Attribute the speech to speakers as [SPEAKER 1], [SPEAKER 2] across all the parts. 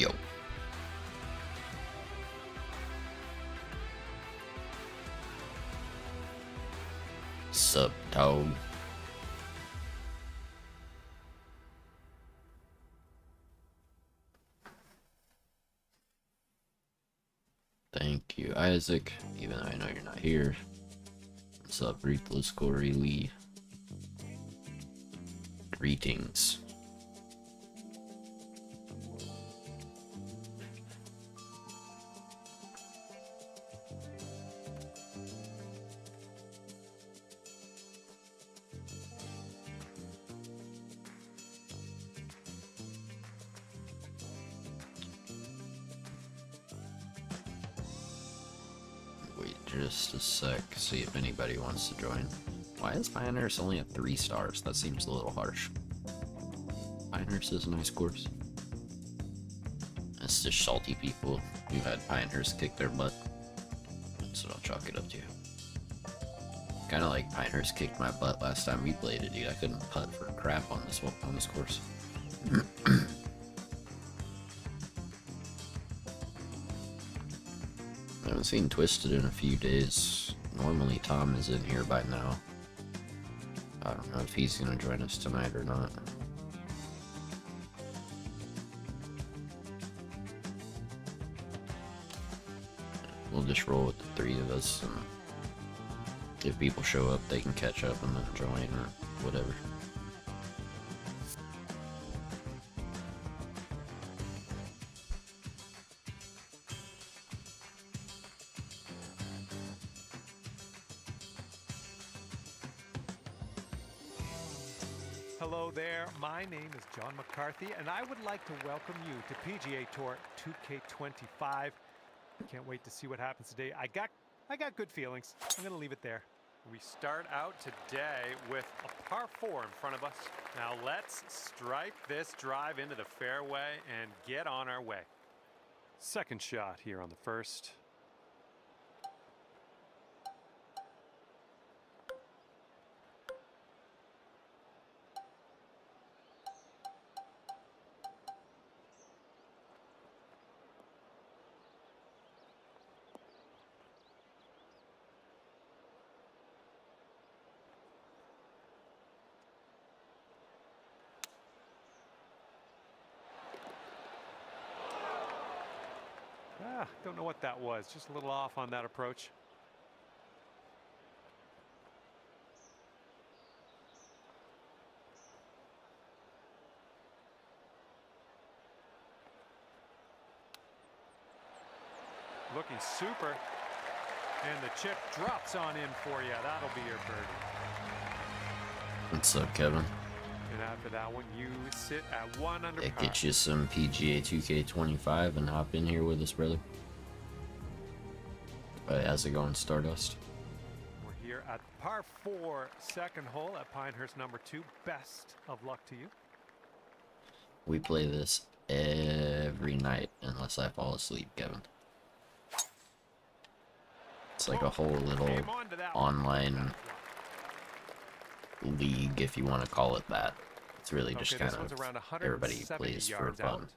[SPEAKER 1] Yo. Sup, dog? Thank you, Isaac, even though I know you're not here. What's up, Ruthless Corey Lee? Greetings. Wait just a sec, see if anybody wants to join. Why is Pinehurst only at 3 stars? That seems a little harsh. Pinehurst is a nice course. It's just salty people who had Pinehurst kick their butt. That's what I'll chalk it up to. Kind of like Pinehurst kicked my butt last time we played it, dude. I couldn't putt for crap on this course. I haven't seen Twisted in a few days. Normally Tom is in here by now. I don't know if he's gonna join us tonight or not. We'll just roll with the 3 of us, and if people show up, they can catch up and then join or whatever.
[SPEAKER 2] Hello there, my name is John McCarthy, and I would like to welcome you to PGA Tour 2K25. Can't wait to see what happens today. I got good feelings. I'm gonna leave it there. We start out today with a par 4 in front of us. Now let's stripe this drive into the fairway and get on our way. Second shot here on the first. Don't know what that was. Just a little off on that approach. Looking super. And the chip drops on in for you. That'll be your birdie.
[SPEAKER 1] What's up, Kevin?
[SPEAKER 2] And after that one, you sit at 1 under par.
[SPEAKER 1] Get you some PGA 2K25 and hop in here with us, brother. How's it going, Stardust?
[SPEAKER 2] We're here at par 4, second hole at Pinehurst number 2. Best of luck to you.
[SPEAKER 1] We play this every night unless I fall asleep, Kevin. It's like a whole little online league, if you want to call it that. It's really just kind of everybody plays for fun.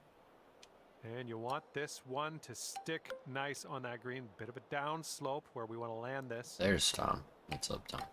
[SPEAKER 2] And you want this one to stick nice on that green. Bit of a down slope where we want to land this.
[SPEAKER 1] There's Tom. What's up, Tom?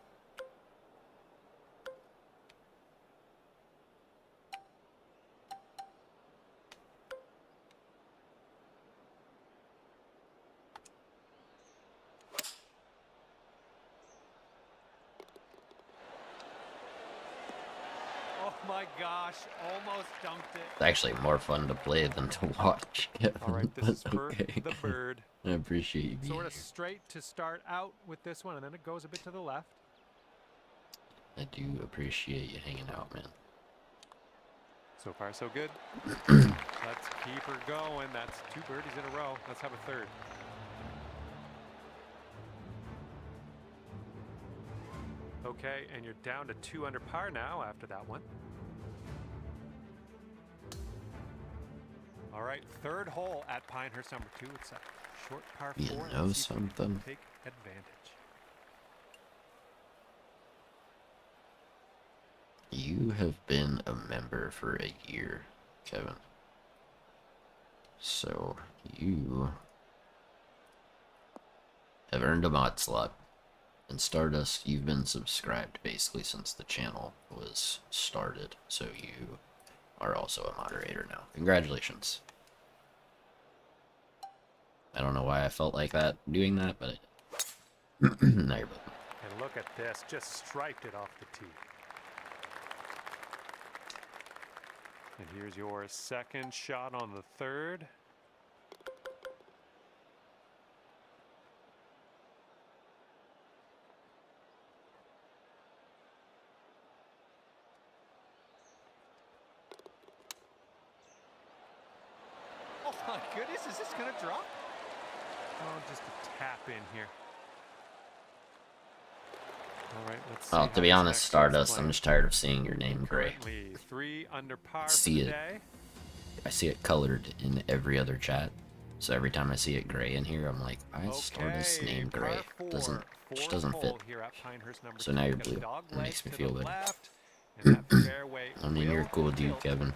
[SPEAKER 2] Oh my gosh, almost dunked it.
[SPEAKER 1] It's actually more fun to play than to watch, Kevin.
[SPEAKER 2] All right, this is for
[SPEAKER 1] okay.
[SPEAKER 2] the bird.
[SPEAKER 1] I appreciate you being
[SPEAKER 2] Sort of
[SPEAKER 1] here.
[SPEAKER 2] straight to start out with this one, and then it goes a bit to the left.
[SPEAKER 1] I do appreciate you hanging out, man.
[SPEAKER 2] So far, so good. Let's keep her going. That's 2 birdies in a row. Let's have a third. Okay, and you're down to 2 under par now after that one. All right, third hole at Pinehurst number 2. It's a short par 4.
[SPEAKER 1] You know something?
[SPEAKER 2] Take advantage.
[SPEAKER 1] You have been a member for a year, Kevin. So, you have earned a mod slot. And Stardust, you've been subscribed basically since the channel was started. So you are also a moderator now. Congratulations. I don't know why I felt like that doing that, but now you're both.
[SPEAKER 2] And look at this, just striped it off the tee. And here's your second shot on the third. Oh my goodness, is this gonna drop? Oh, just a tap in here. All right, let's see.
[SPEAKER 1] Well, to be honest, Stardust, I'm just tired of seeing your name gray.
[SPEAKER 2] Currently 3 under par for
[SPEAKER 1] See
[SPEAKER 2] the
[SPEAKER 1] it.
[SPEAKER 2] day.
[SPEAKER 1] I see it colored in every other chat. So every time I see it gray in here, I'm like, why is Stardust's name gray?
[SPEAKER 2] Doesn't
[SPEAKER 1] Just doesn't fit. So now you're blue. It makes me feel good.
[SPEAKER 2] I
[SPEAKER 1] I mean, you're a cool dude, Kevin.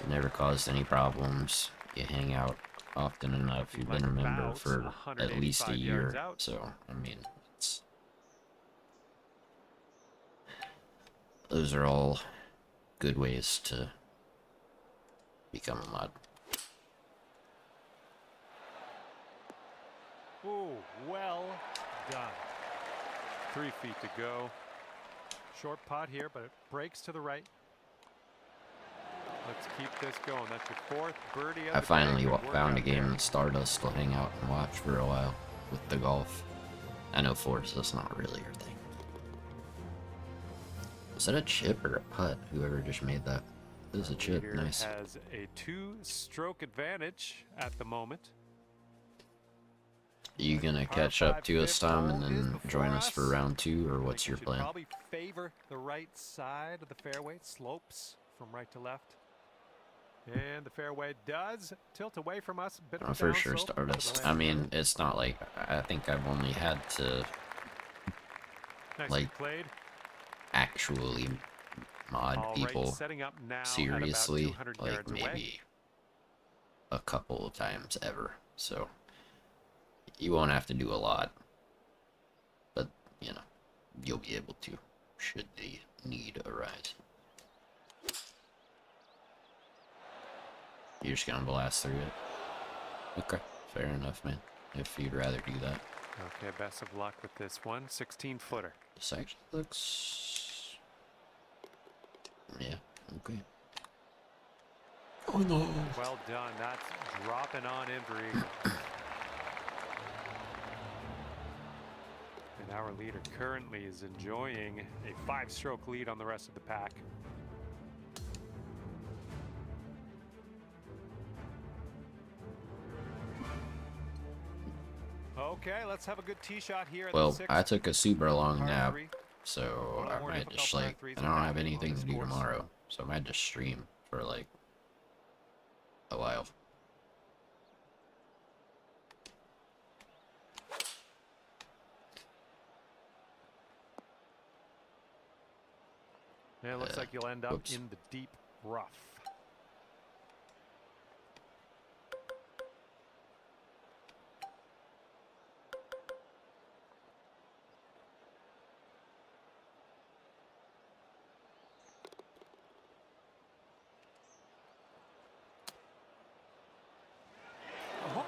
[SPEAKER 1] You never caused any problems. You hang out often enough. You've been a member for at least a year. So, I mean, those are all good ways to become a mod.
[SPEAKER 2] Ooh, well done. 3 feet to go. Short putt here, but it breaks to the right. Let's keep this going. That's your 4th birdie of the
[SPEAKER 1] I finally
[SPEAKER 2] day. Good work
[SPEAKER 1] found a
[SPEAKER 2] out
[SPEAKER 1] game
[SPEAKER 2] there.
[SPEAKER 1] in Stardust to hang out and watch for a while with the golf. I know Forza's not really your thing. Was that a chip or a putt? Whoever just made that. It was a chip.
[SPEAKER 2] Leader
[SPEAKER 1] Nice.
[SPEAKER 2] has a 2-stroke advantage at the moment.
[SPEAKER 1] Are you gonna catch up to us, Tom, and then join us for round 2, or what's your plan?
[SPEAKER 2] Probably favor the right side of the fairway. It slopes from right to left. And the fairway does tilt away from us. Bit of a
[SPEAKER 1] For
[SPEAKER 2] downslope
[SPEAKER 1] sure,
[SPEAKER 2] to the
[SPEAKER 1] Stardust. I
[SPEAKER 2] landing
[SPEAKER 1] mean,
[SPEAKER 2] area.
[SPEAKER 1] it's not like I think I've only had to
[SPEAKER 2] Nicely
[SPEAKER 1] like
[SPEAKER 2] played.
[SPEAKER 1] actually mod
[SPEAKER 2] All right,
[SPEAKER 1] people
[SPEAKER 2] setting up now at about
[SPEAKER 1] seriously,
[SPEAKER 2] 200
[SPEAKER 1] like
[SPEAKER 2] yards away.
[SPEAKER 1] maybe a couple of times ever. So you won't have to do a lot, but you know, you'll be able to should the need arise. You're just gonna blast through it. Okay, fair enough, man. If you'd rather do that.
[SPEAKER 2] Okay, best of luck with this one. 16-footer.
[SPEAKER 1] This actually looks... Yeah, okay. Oh no!
[SPEAKER 2] Well done. That's dropping on in for eagle. And our leader currently is enjoying a 5-stroke lead on the rest of the pack. Okay, let's have a good tee shot here. At
[SPEAKER 1] Well,
[SPEAKER 2] the 6th.
[SPEAKER 1] I took a super long
[SPEAKER 2] Par
[SPEAKER 1] nap,
[SPEAKER 2] 3.
[SPEAKER 1] so
[SPEAKER 2] One of the
[SPEAKER 1] I
[SPEAKER 2] more
[SPEAKER 1] might
[SPEAKER 2] difficult
[SPEAKER 1] just
[SPEAKER 2] par
[SPEAKER 1] like...
[SPEAKER 2] threes
[SPEAKER 1] I
[SPEAKER 2] in
[SPEAKER 1] don't
[SPEAKER 2] the
[SPEAKER 1] have
[SPEAKER 2] pack
[SPEAKER 1] anything
[SPEAKER 2] on
[SPEAKER 1] to
[SPEAKER 2] this
[SPEAKER 1] do
[SPEAKER 2] course.
[SPEAKER 1] tomorrow, so I might just stream for like a while.
[SPEAKER 2] Yeah, it looks like you'll end up
[SPEAKER 1] whoops.
[SPEAKER 2] in the deep rough. Oh!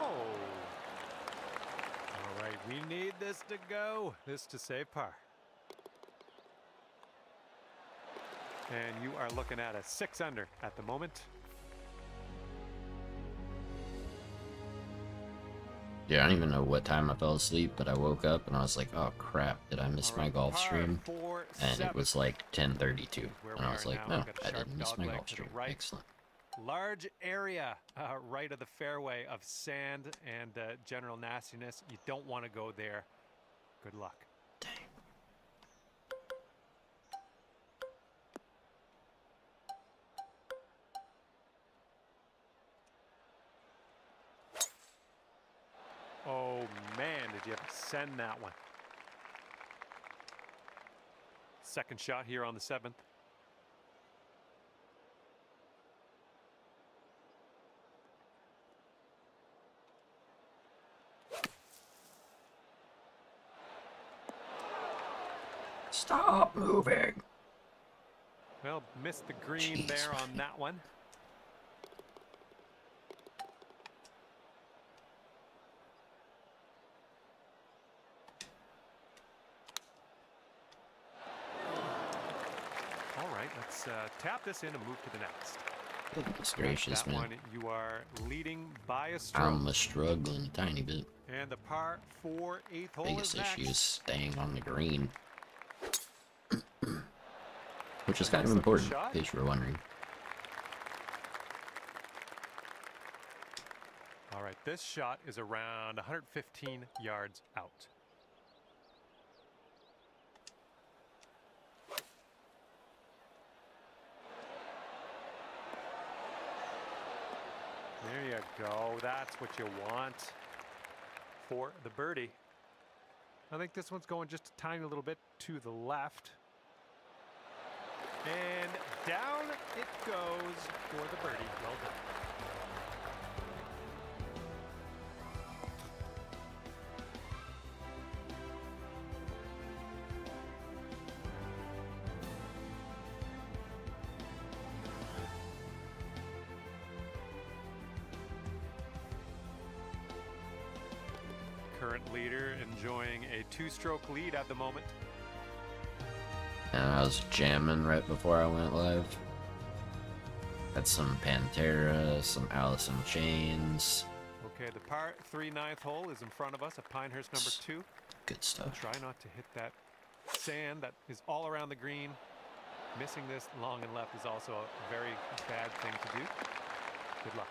[SPEAKER 2] All right, we need this to go. This to save par. And you are looking at a 6 under at the moment.
[SPEAKER 1] Yeah, I don't even know what time I fell asleep, but I woke up and I was like, oh crap, did I miss
[SPEAKER 2] All
[SPEAKER 1] my
[SPEAKER 2] right,
[SPEAKER 1] golf
[SPEAKER 2] par
[SPEAKER 1] stream?
[SPEAKER 2] four,
[SPEAKER 1] And it
[SPEAKER 2] 7.
[SPEAKER 1] was like 10:32,
[SPEAKER 2] Where
[SPEAKER 1] and
[SPEAKER 2] we
[SPEAKER 1] I was
[SPEAKER 2] are
[SPEAKER 1] like,
[SPEAKER 2] now,
[SPEAKER 1] no,
[SPEAKER 2] we've got a
[SPEAKER 1] I
[SPEAKER 2] sharp
[SPEAKER 1] didn't miss my
[SPEAKER 2] dogleg
[SPEAKER 1] golf
[SPEAKER 2] to the
[SPEAKER 1] stream.
[SPEAKER 2] right.
[SPEAKER 1] Excellent.
[SPEAKER 2] Large area right of the fairway of sand and general nastiness. You don't want to go there. Good luck.
[SPEAKER 1] Dang.
[SPEAKER 2] Oh man, did you have to send that one? Second shot here on the 7th.
[SPEAKER 1] Stop moving.
[SPEAKER 2] Well, missed the green
[SPEAKER 1] Jeez,
[SPEAKER 2] there on
[SPEAKER 1] man.
[SPEAKER 2] that one. All right, let's tap this in and move to the next.
[SPEAKER 1] Goodness gracious,
[SPEAKER 2] That
[SPEAKER 1] man.
[SPEAKER 2] one, you are leading by a stroke.
[SPEAKER 1] I'm struggling a tiny bit.
[SPEAKER 2] And the par 4 8th hole
[SPEAKER 1] Biggest
[SPEAKER 2] is next.
[SPEAKER 1] issue is staying on the green. Which is
[SPEAKER 2] A
[SPEAKER 1] kind of
[SPEAKER 2] nice looking
[SPEAKER 1] important,
[SPEAKER 2] shot.
[SPEAKER 1] in case you were wondering.
[SPEAKER 2] All right, this shot is around 115 yards out. There you go. That's what you want for the birdie. I think this one's going just a tiny little bit to the left. And down it goes for the birdie. Well done. Current leader enjoying a 2-stroke lead at the moment.
[SPEAKER 1] And I was jamming right before I went live. Had some Pantera, some Alice in Chains.
[SPEAKER 2] Okay, the par 3 9th hole is in front of us at Pinehurst number 2.
[SPEAKER 1] Good stuff.
[SPEAKER 2] Try not to hit that sand that is all around the green. Missing this long and left is also a very bad thing to do. Good luck.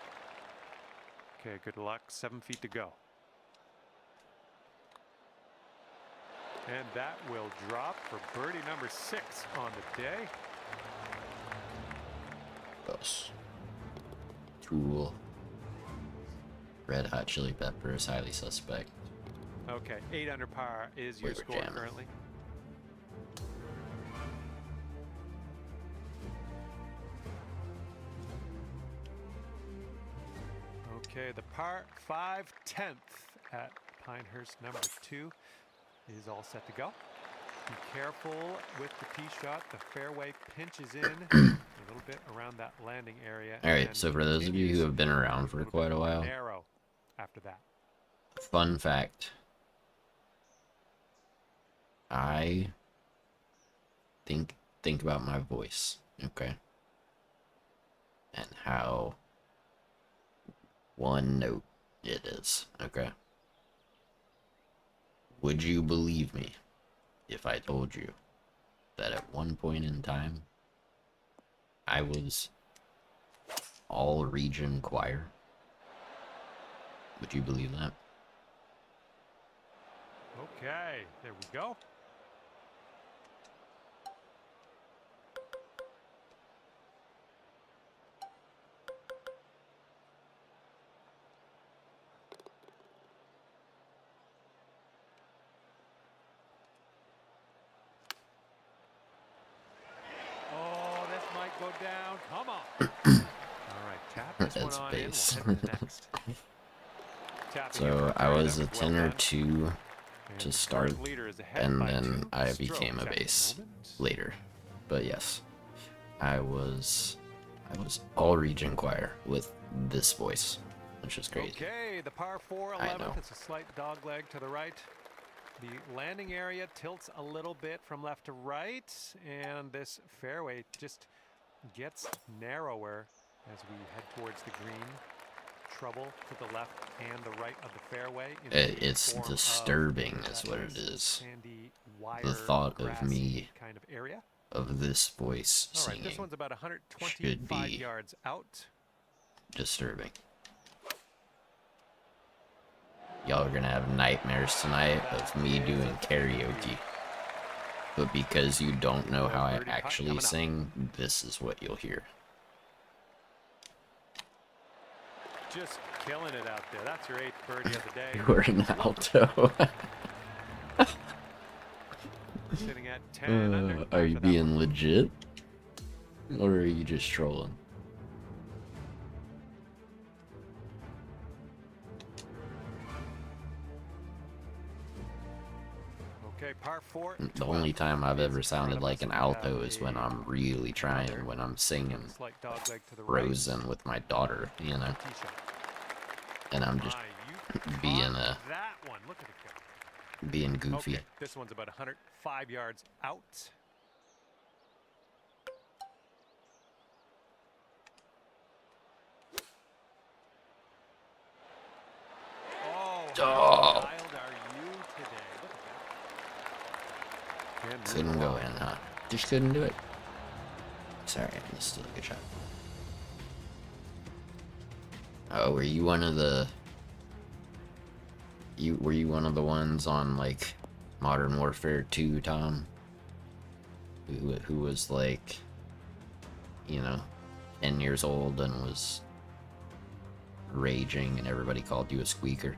[SPEAKER 2] Okay, good luck. 7 feet to go. And that will drop for birdie number 6 on the day.
[SPEAKER 1] Gross. Tool. Red Hot Chili Peppers, highly suspect.
[SPEAKER 2] Okay, 8 under par is
[SPEAKER 1] We
[SPEAKER 2] your
[SPEAKER 1] were
[SPEAKER 2] score
[SPEAKER 1] jamming.
[SPEAKER 2] currently. Okay, the par 5 10th at Pinehurst number 2 is all set to go. Be careful with the tee shot. The fairway pinches in a little bit around that landing area.
[SPEAKER 1] Alright,
[SPEAKER 2] and
[SPEAKER 1] so for those of you who
[SPEAKER 2] continues
[SPEAKER 1] have been around
[SPEAKER 2] a
[SPEAKER 1] for
[SPEAKER 2] little
[SPEAKER 1] quite
[SPEAKER 2] bit
[SPEAKER 1] a
[SPEAKER 2] more
[SPEAKER 1] while,
[SPEAKER 2] narrow after that.
[SPEAKER 1] fun fact. I think about my voice, okay? And how one note it is, okay? Would you believe me if I told you that at one point in time I was all region choir? Would you believe that?
[SPEAKER 2] Okay, there we go. Oh, this might go down. Come on. All right, tap this one
[SPEAKER 1] That's
[SPEAKER 2] on in. We'll
[SPEAKER 1] base.
[SPEAKER 2] head to the next. Tapping here
[SPEAKER 1] So
[SPEAKER 2] for
[SPEAKER 1] I
[SPEAKER 2] birdie,
[SPEAKER 1] was
[SPEAKER 2] that
[SPEAKER 1] a
[SPEAKER 2] was
[SPEAKER 1] 10
[SPEAKER 2] well
[SPEAKER 1] or
[SPEAKER 2] done.
[SPEAKER 1] 2
[SPEAKER 2] And
[SPEAKER 1] to
[SPEAKER 2] the
[SPEAKER 1] start,
[SPEAKER 2] current leader is ahead
[SPEAKER 1] and
[SPEAKER 2] by
[SPEAKER 1] then
[SPEAKER 2] 2
[SPEAKER 1] I
[SPEAKER 2] strokes
[SPEAKER 1] became a
[SPEAKER 2] at the
[SPEAKER 1] base
[SPEAKER 2] moment.
[SPEAKER 1] later. But yes, I was all region choir with this voice, which is crazy.
[SPEAKER 2] Okay, the par 4
[SPEAKER 1] I know.
[SPEAKER 2] 11th. It's a slight dog leg to the right. The landing area tilts a little bit from left to right, and this fairway just gets narrower as we head towards the green. Trouble to the left and the right of the fairway. In the
[SPEAKER 1] It's
[SPEAKER 2] form of
[SPEAKER 1] disturbing is
[SPEAKER 2] that
[SPEAKER 1] what it
[SPEAKER 2] nice
[SPEAKER 1] is.
[SPEAKER 2] sandy, wire,
[SPEAKER 1] The thought of
[SPEAKER 2] grassy
[SPEAKER 1] me
[SPEAKER 2] kind of area.
[SPEAKER 1] of this voice
[SPEAKER 2] All right, this
[SPEAKER 1] singing
[SPEAKER 2] one's about
[SPEAKER 1] should
[SPEAKER 2] 125
[SPEAKER 1] be
[SPEAKER 2] yards out.
[SPEAKER 1] disturbing. Y'all are gonna have nightmares tonight of me doing karaoke. But because you don't know how I actually sing, this is what you'll hear.
[SPEAKER 2] Just killing it out there. That's your 8th birdie of the day.
[SPEAKER 1] You're an alto.
[SPEAKER 2] Sitting at 10 under.
[SPEAKER 1] Are
[SPEAKER 2] after
[SPEAKER 1] you
[SPEAKER 2] that
[SPEAKER 1] being
[SPEAKER 2] one.
[SPEAKER 1] legit? Or are you just trolling?
[SPEAKER 2] Okay, par 4.
[SPEAKER 1] The only time I've ever sounded like an alto is when
[SPEAKER 2] I'm
[SPEAKER 1] I'm really trying, when I'm singing
[SPEAKER 2] slight dog leg to the right.
[SPEAKER 1] Frozen with my daughter, you know,
[SPEAKER 2] Tee shot.
[SPEAKER 1] and I'm just
[SPEAKER 2] You
[SPEAKER 1] being
[SPEAKER 2] caught that one. Look at it go.
[SPEAKER 1] being goofy.
[SPEAKER 2] Okay, this one's about 105 yards out. Oh, how
[SPEAKER 1] Oh.
[SPEAKER 2] wild are you today? Look at that. And
[SPEAKER 1] Couldn't
[SPEAKER 2] moving
[SPEAKER 1] go
[SPEAKER 2] along.
[SPEAKER 1] in, huh? Just couldn't do it. Sorry, this is still a good shot. Oh, were you one of the... Were you one of the ones on, like, Modern Warfare 2, Tom? Who was, like, you know, 10 years old and was raging and everybody called you a squeaker?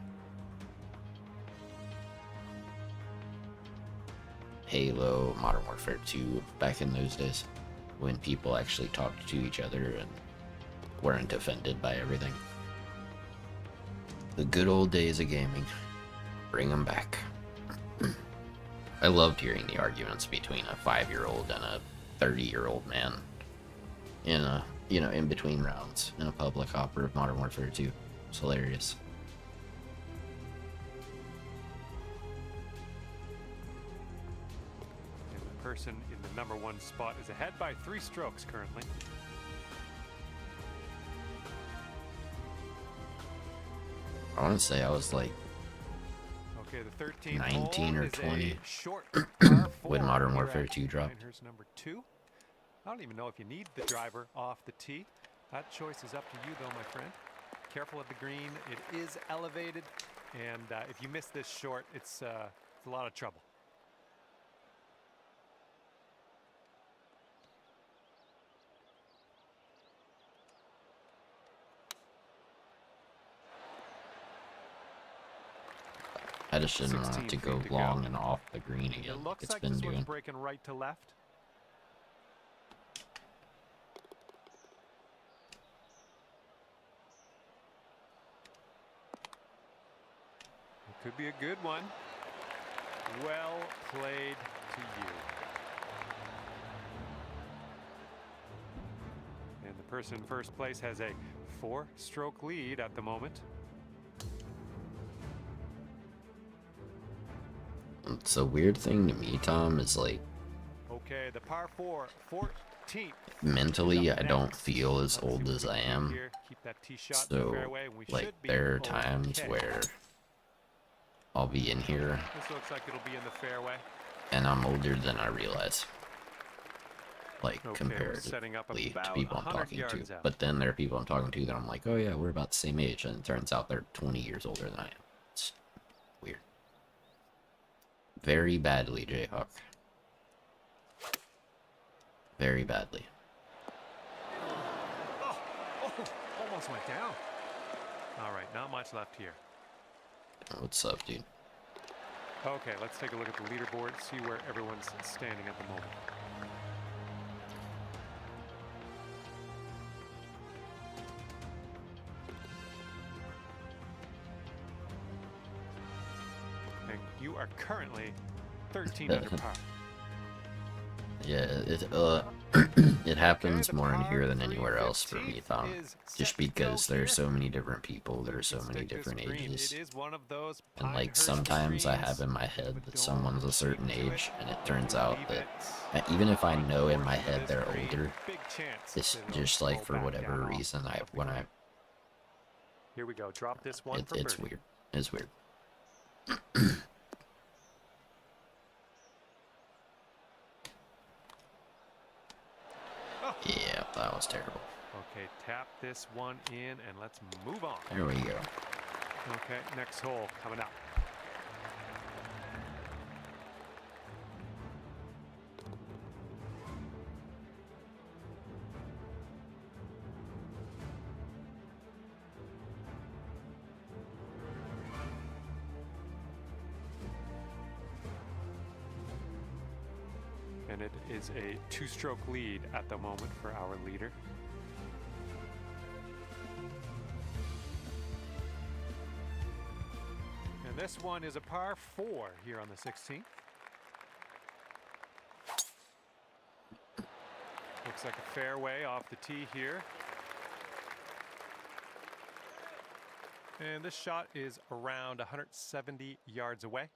[SPEAKER 1] Halo, Modern Warfare 2, back in those days, when people actually talked to each other and weren't offended by everything. The good old days of gaming. Bring them back. I loved hearing the arguments between a 5-year-old and a 30-year-old man in a, you know, in between rounds in a public opera of Modern Warfare 2. It's hilarious.
[SPEAKER 2] And the person in the number 1 spot is ahead by 3 strokes currently.
[SPEAKER 1] I want to say I was like
[SPEAKER 2] Okay, the 13th
[SPEAKER 1] 19
[SPEAKER 2] hole
[SPEAKER 1] or
[SPEAKER 2] is a
[SPEAKER 1] 20
[SPEAKER 2] short par 4
[SPEAKER 1] when Modern
[SPEAKER 2] here
[SPEAKER 1] Warfare
[SPEAKER 2] at
[SPEAKER 1] 2 dropped.
[SPEAKER 2] Pinehurst number 2. I don't even know if you need the driver off the tee. That choice is up to you, though, my friend. Careful of the green. It is elevated, and if you miss this short, it's a lot of trouble.
[SPEAKER 1] I just didn't want it
[SPEAKER 2] 16
[SPEAKER 1] to go
[SPEAKER 2] feet to
[SPEAKER 1] long
[SPEAKER 2] go.
[SPEAKER 1] and off the green again.
[SPEAKER 2] It looks
[SPEAKER 1] It's
[SPEAKER 2] like
[SPEAKER 1] been
[SPEAKER 2] this one's
[SPEAKER 1] doing.
[SPEAKER 2] breaking right to left. It could be a good one. Well played to you. And the person in first place has a 4-stroke lead at the moment.
[SPEAKER 1] It's a weird thing to me, Tom, is like
[SPEAKER 2] Okay, the par 4, 14th.
[SPEAKER 1] mentally
[SPEAKER 2] Up
[SPEAKER 1] I don't
[SPEAKER 2] next.
[SPEAKER 1] feel as
[SPEAKER 2] Let's see
[SPEAKER 1] old
[SPEAKER 2] what
[SPEAKER 1] as
[SPEAKER 2] we
[SPEAKER 1] I
[SPEAKER 2] can do
[SPEAKER 1] am.
[SPEAKER 2] here. Keep that tee shot in the
[SPEAKER 1] So,
[SPEAKER 2] fairway, and we
[SPEAKER 1] like,
[SPEAKER 2] should be
[SPEAKER 1] there are times
[SPEAKER 2] okay.
[SPEAKER 1] where I'll be in here
[SPEAKER 2] This looks like it'll be in the fairway.
[SPEAKER 1] and I'm older than I realize. Like,
[SPEAKER 2] Okay, we're setting up
[SPEAKER 1] comparatively to
[SPEAKER 2] about
[SPEAKER 1] people I'm
[SPEAKER 2] 100
[SPEAKER 1] talking to.
[SPEAKER 2] yards out.
[SPEAKER 1] But then there are people I'm talking to that I'm like, oh yeah, we're about the same age. And it turns out they're 20 years older than I am. It's weird. Very badly, Jayhawk. Very badly.
[SPEAKER 2] Oh, almost went down. All right, not much left here.
[SPEAKER 1] What's up, dude?
[SPEAKER 2] Okay, let's take a look at the leaderboard, see where everyone's standing at the moment. And you are currently 13 under par.
[SPEAKER 1] Yeah, it happens
[SPEAKER 2] Okay, the
[SPEAKER 1] more in
[SPEAKER 2] par
[SPEAKER 1] here than
[SPEAKER 2] 3
[SPEAKER 1] anywhere else for me,
[SPEAKER 2] 15th
[SPEAKER 1] Tom.
[SPEAKER 2] is
[SPEAKER 1] Just
[SPEAKER 2] set to go
[SPEAKER 1] because there are
[SPEAKER 2] here.
[SPEAKER 1] so many different people, there are so many
[SPEAKER 2] Stick this
[SPEAKER 1] different
[SPEAKER 2] green.
[SPEAKER 1] ages.
[SPEAKER 2] It is one of those
[SPEAKER 1] And like
[SPEAKER 2] Pinehurst
[SPEAKER 1] sometimes I
[SPEAKER 2] greens,
[SPEAKER 1] have in my head
[SPEAKER 2] but
[SPEAKER 1] that
[SPEAKER 2] don't
[SPEAKER 1] someone's a certain
[SPEAKER 2] cling to
[SPEAKER 1] age,
[SPEAKER 2] it.
[SPEAKER 1] and it turns
[SPEAKER 2] You
[SPEAKER 1] out
[SPEAKER 2] leave
[SPEAKER 1] that
[SPEAKER 2] it
[SPEAKER 1] even if I
[SPEAKER 2] on
[SPEAKER 1] know
[SPEAKER 2] the
[SPEAKER 1] in my
[SPEAKER 2] portion of
[SPEAKER 1] head
[SPEAKER 2] this
[SPEAKER 1] they're
[SPEAKER 2] green,
[SPEAKER 1] older,
[SPEAKER 2] big chance
[SPEAKER 1] it's
[SPEAKER 2] that it'll
[SPEAKER 1] just like
[SPEAKER 2] roll
[SPEAKER 1] for
[SPEAKER 2] back
[SPEAKER 1] whatever
[SPEAKER 2] down off
[SPEAKER 1] reason
[SPEAKER 2] of the
[SPEAKER 1] when I
[SPEAKER 2] green. Here we go. Drop this one for
[SPEAKER 1] it's
[SPEAKER 2] birdie.
[SPEAKER 1] weird. It's weird.
[SPEAKER 2] Oh.
[SPEAKER 1] Yeah, that was terrible.
[SPEAKER 2] Okay, tap this one in and let's move on.
[SPEAKER 1] There we go.
[SPEAKER 2] Okay, next hole coming up. And it is a 2-stroke lead at the moment for our leader. And this one is a par 4 here on the 16th. Looks like a fairway off the tee here. And this shot is around 170 yards away.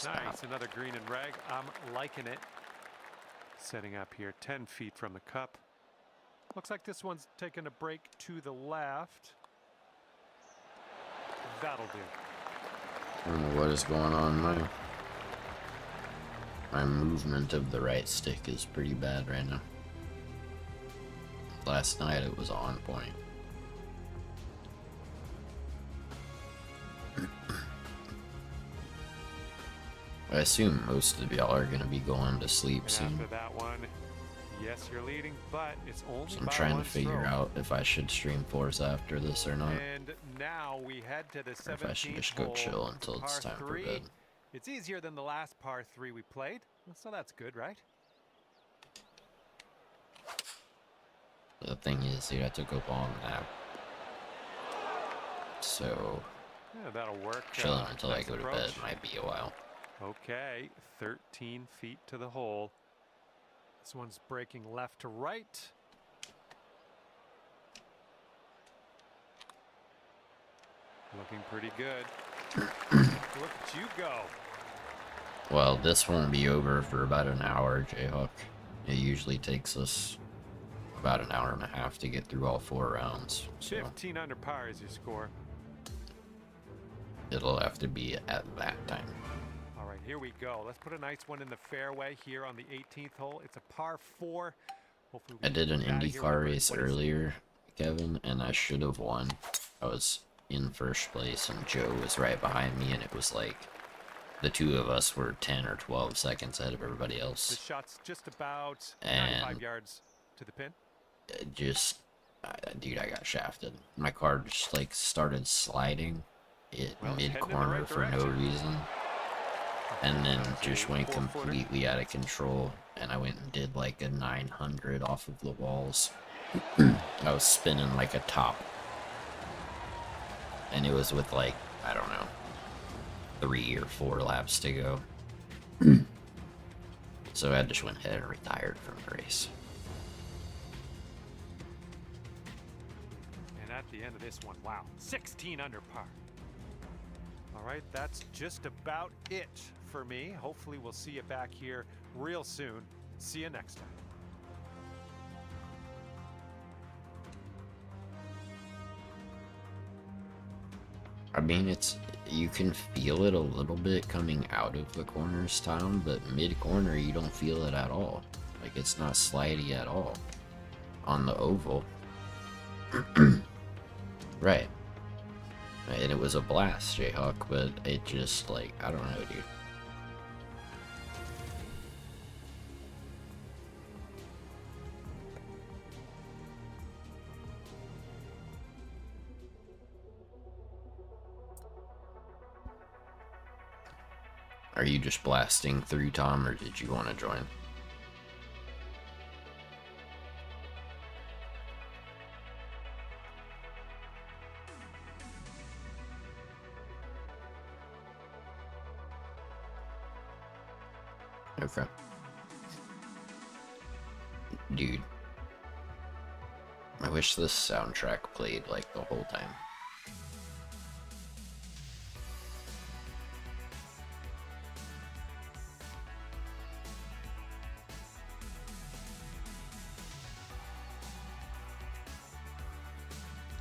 [SPEAKER 2] Nice, another green and rag. I'm liking it. Setting up here 10 feet from the cup. Looks like this one's taking a break to the left. That'll do.
[SPEAKER 1] I don't know what is going on. My movement of the right stick is pretty bad right now. Last night it was on point. I assume most of y'all are going to be going to sleep soon.
[SPEAKER 2] After that one, yes, you're leading, but it's only
[SPEAKER 1] So I'm trying to figure out if I should stream Forza after this or not.
[SPEAKER 2] And now we head to the 17th
[SPEAKER 1] Or if I should just go chill until it's time for bed.
[SPEAKER 2] It's easier than the last par 3 we played, so that's good, right?
[SPEAKER 1] The thing is, dude, I took a long nap. So,
[SPEAKER 2] yeah, that'll work.
[SPEAKER 1] Chilling until
[SPEAKER 2] nice
[SPEAKER 1] I go to
[SPEAKER 2] approach.
[SPEAKER 1] bed might be a while.
[SPEAKER 2] Okay, 13 feet to the hole. This one's breaking left to right. Looking pretty good. Look at you go.
[SPEAKER 1] Well, this won't be over for about an hour, Jayhawk. It usually takes us about an hour and a half to get through all 4 rounds. So
[SPEAKER 2] 15 under par is your score.
[SPEAKER 1] it'll have to be at that time.
[SPEAKER 2] All right, here we go. Let's put a nice one in the fairway here on the 18th hole. It's a par 4. Hopefully we
[SPEAKER 1] I did an
[SPEAKER 2] can get out of here
[SPEAKER 1] IndyCar
[SPEAKER 2] with
[SPEAKER 1] race
[SPEAKER 2] 26.
[SPEAKER 1] earlier, Kevin, and I should have won. I was in first place and Joe was right behind me, and it was like the two of us were 10 or 12 seconds ahead of everybody
[SPEAKER 2] This
[SPEAKER 1] else.
[SPEAKER 2] shot's just about
[SPEAKER 1] And
[SPEAKER 2] 95 yards to the pin.
[SPEAKER 1] Dude, I got shafted. My car just like started sliding it
[SPEAKER 2] Well, it's heading in the
[SPEAKER 1] mid-corner
[SPEAKER 2] right
[SPEAKER 1] for no
[SPEAKER 2] direction.
[SPEAKER 1] reason, and then
[SPEAKER 2] That's a
[SPEAKER 1] just went
[SPEAKER 2] 4-footer.
[SPEAKER 1] completely out of control, and I went and did like a 900 off of the walls. I was spinning like a top, and it was with like, I don't know, 3 or 4 laps to go. So I just went ahead and retired from the race.
[SPEAKER 2] And at the end of this one, wow, 16 under par. All right, that's just about it for me. Hopefully we'll see you back here real soon. See you next time.
[SPEAKER 1] I mean, you can feel it a little bit coming out of the corners, Tom, but mid-corner you don't feel it at all. Like, it's not slidey at all on the oval. Right. And it was a blast, Jayhawk, but it just, like, I don't know, dude. Are you just blasting through, Tom, or did you want to join? Okay. Dude. I wish this soundtrack played like the whole time.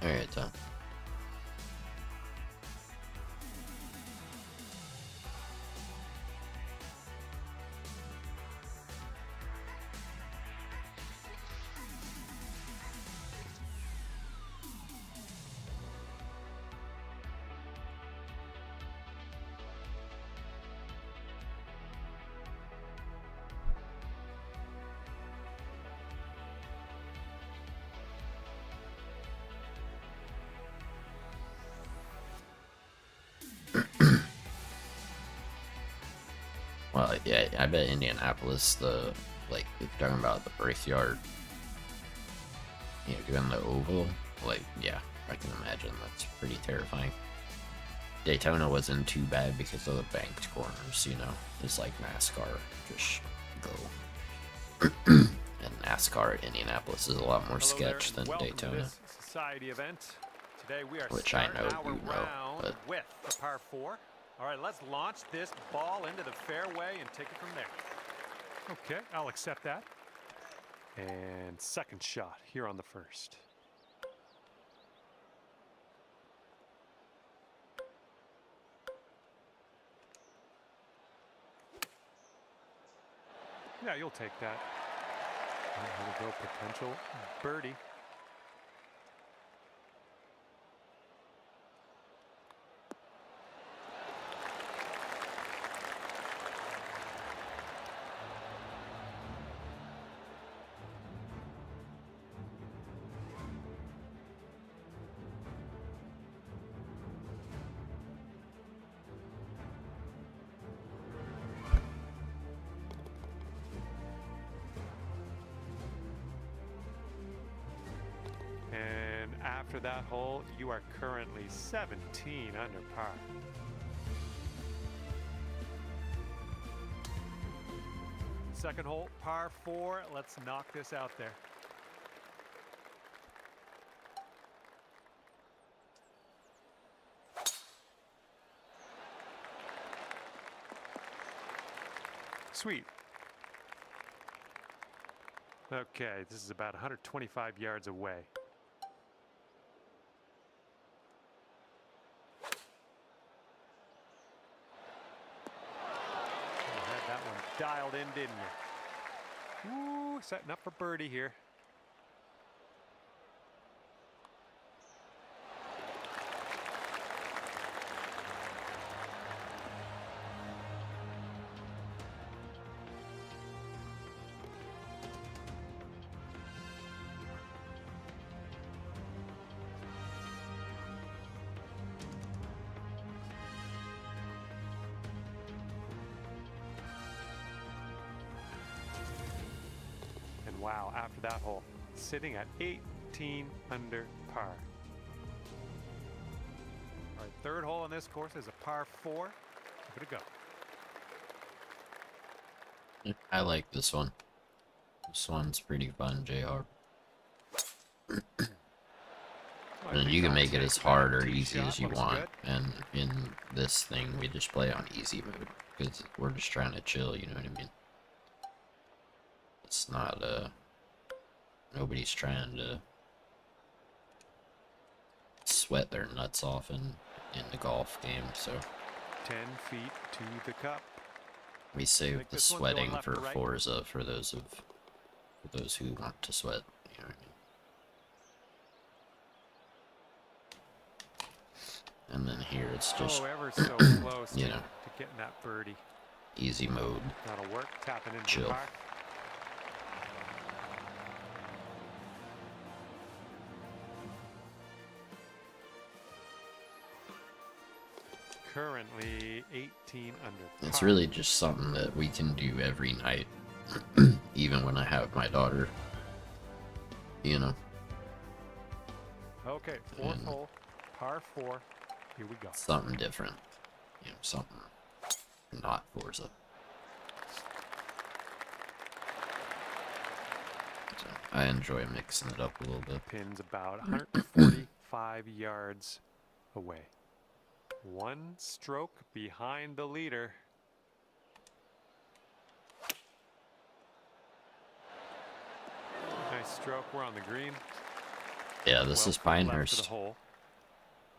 [SPEAKER 1] Alright, Tom. Well, yeah, I bet Indianapolis, like, if you're talking about the Brickyard, you know, doing the oval, like, yeah, I can imagine that's pretty terrifying. Daytona wasn't too bad because of the banked corners, you know. It's like NASCAR, just go. And NASCAR at Indianapolis is a lot more
[SPEAKER 2] Hello there,
[SPEAKER 1] sketch
[SPEAKER 2] and
[SPEAKER 1] than
[SPEAKER 2] welcome
[SPEAKER 1] Daytona.
[SPEAKER 2] to this society event. Today we are
[SPEAKER 1] Which I know
[SPEAKER 2] starting our
[SPEAKER 1] you know,
[SPEAKER 2] round
[SPEAKER 1] but-
[SPEAKER 2] with the par 4. All right, let's launch this ball into the fairway and take it from there. Okay, I'll accept that. And second shot here on the first. Yeah, you'll take that. There we go, potential birdie. And after that hole, you are currently 17 under par. Second hole, par 4. Let's knock this out there. Sweet. Okay, this is about 125 yards away. You had that one dialed in, didn't you? Ooh, setting up for birdie here. And wow, after that hole, sitting at 18 under par. All right, third hole on this course is a par 4. Give it a go.
[SPEAKER 1] I like this one. This one's pretty fun, JR. And you can make it as hard or easy as you want. And in this thing, we just play on easy mode because we're just trying to chill. You know what I mean? It's not nobody's trying to sweat their nuts off in the golf game. So
[SPEAKER 2] 10 feet to the cup.
[SPEAKER 1] we save
[SPEAKER 2] Think
[SPEAKER 1] the
[SPEAKER 2] this one's going
[SPEAKER 1] sweating
[SPEAKER 2] left
[SPEAKER 1] for
[SPEAKER 2] to right?
[SPEAKER 1] Forza for those who want to sweat. You know what I mean? And then here it's just
[SPEAKER 2] Oh, ever so close
[SPEAKER 1] you
[SPEAKER 2] to,
[SPEAKER 1] know.
[SPEAKER 2] to getting that birdie.
[SPEAKER 1] easy mode.
[SPEAKER 2] That'll work. Tapping into
[SPEAKER 1] Chill.
[SPEAKER 2] the par. Currently 18 under par.
[SPEAKER 1] It's really just something that we can do every night, even when I have my daughter. You know,
[SPEAKER 2] Okay, fourth
[SPEAKER 1] and-
[SPEAKER 2] hole, par 4. Here we go.
[SPEAKER 1] something different. You know, something not Forza. So I enjoy mixing it up a little bit.
[SPEAKER 2] Pin's about 145 yards away. One stroke behind the leader. Nice stroke. We're on the green.
[SPEAKER 1] Yeah, this is
[SPEAKER 2] 12 feet left to the
[SPEAKER 1] Pinehurst.
[SPEAKER 2] hole.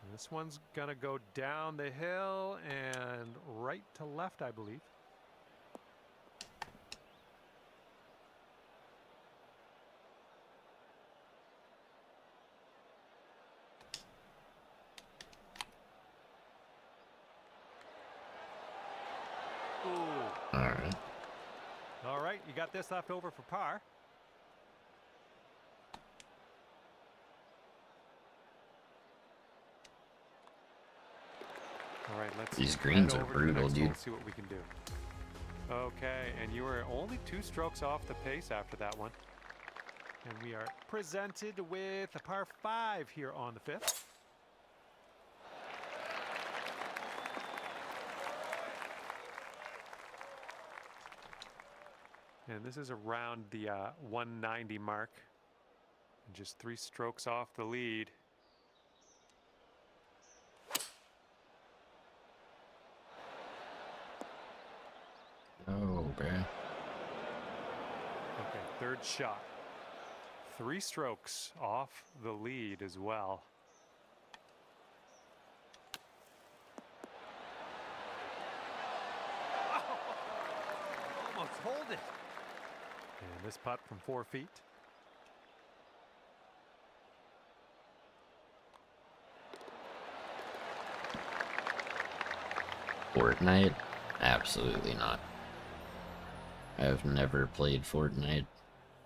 [SPEAKER 2] And this one's gonna go down the hill and right to left, I believe. Ooh.
[SPEAKER 1] Alright.
[SPEAKER 2] All right, you got this left over for par. All right, let's
[SPEAKER 1] These
[SPEAKER 2] head
[SPEAKER 1] greens are
[SPEAKER 2] over to the
[SPEAKER 1] brutal,
[SPEAKER 2] next hole
[SPEAKER 1] dude.
[SPEAKER 2] and see what we can do. Okay, and you were only 2 strokes off the pace after that one. And we are presented with a par 5 here on the 5th. And this is around the 190 mark. And just 3 strokes off the lead.
[SPEAKER 1] Oh, bruh.
[SPEAKER 2] Okay, third shot. 3 strokes off the lead as well.
[SPEAKER 3] Almost hold it.
[SPEAKER 2] And this putt from 4 feet.
[SPEAKER 1] Fortnite? Absolutely not. I've never played Fortnite.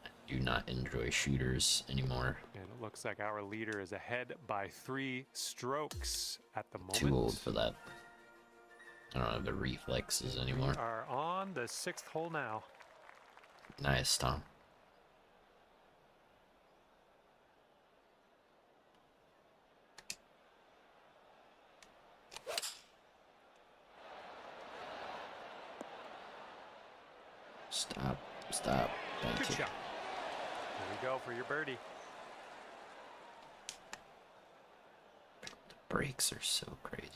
[SPEAKER 1] I do not enjoy shooters anymore.
[SPEAKER 2] And it looks like our leader is ahead by 3 strokes at the moment.
[SPEAKER 1] Too old for that. I don't have the reflexes anymore.
[SPEAKER 2] We are on the 6th hole now.
[SPEAKER 1] Nice, Tom. Stop. Stop. Thank
[SPEAKER 2] Good
[SPEAKER 1] you.
[SPEAKER 2] shot. There we go for your birdie.
[SPEAKER 1] The brakes are so crazy.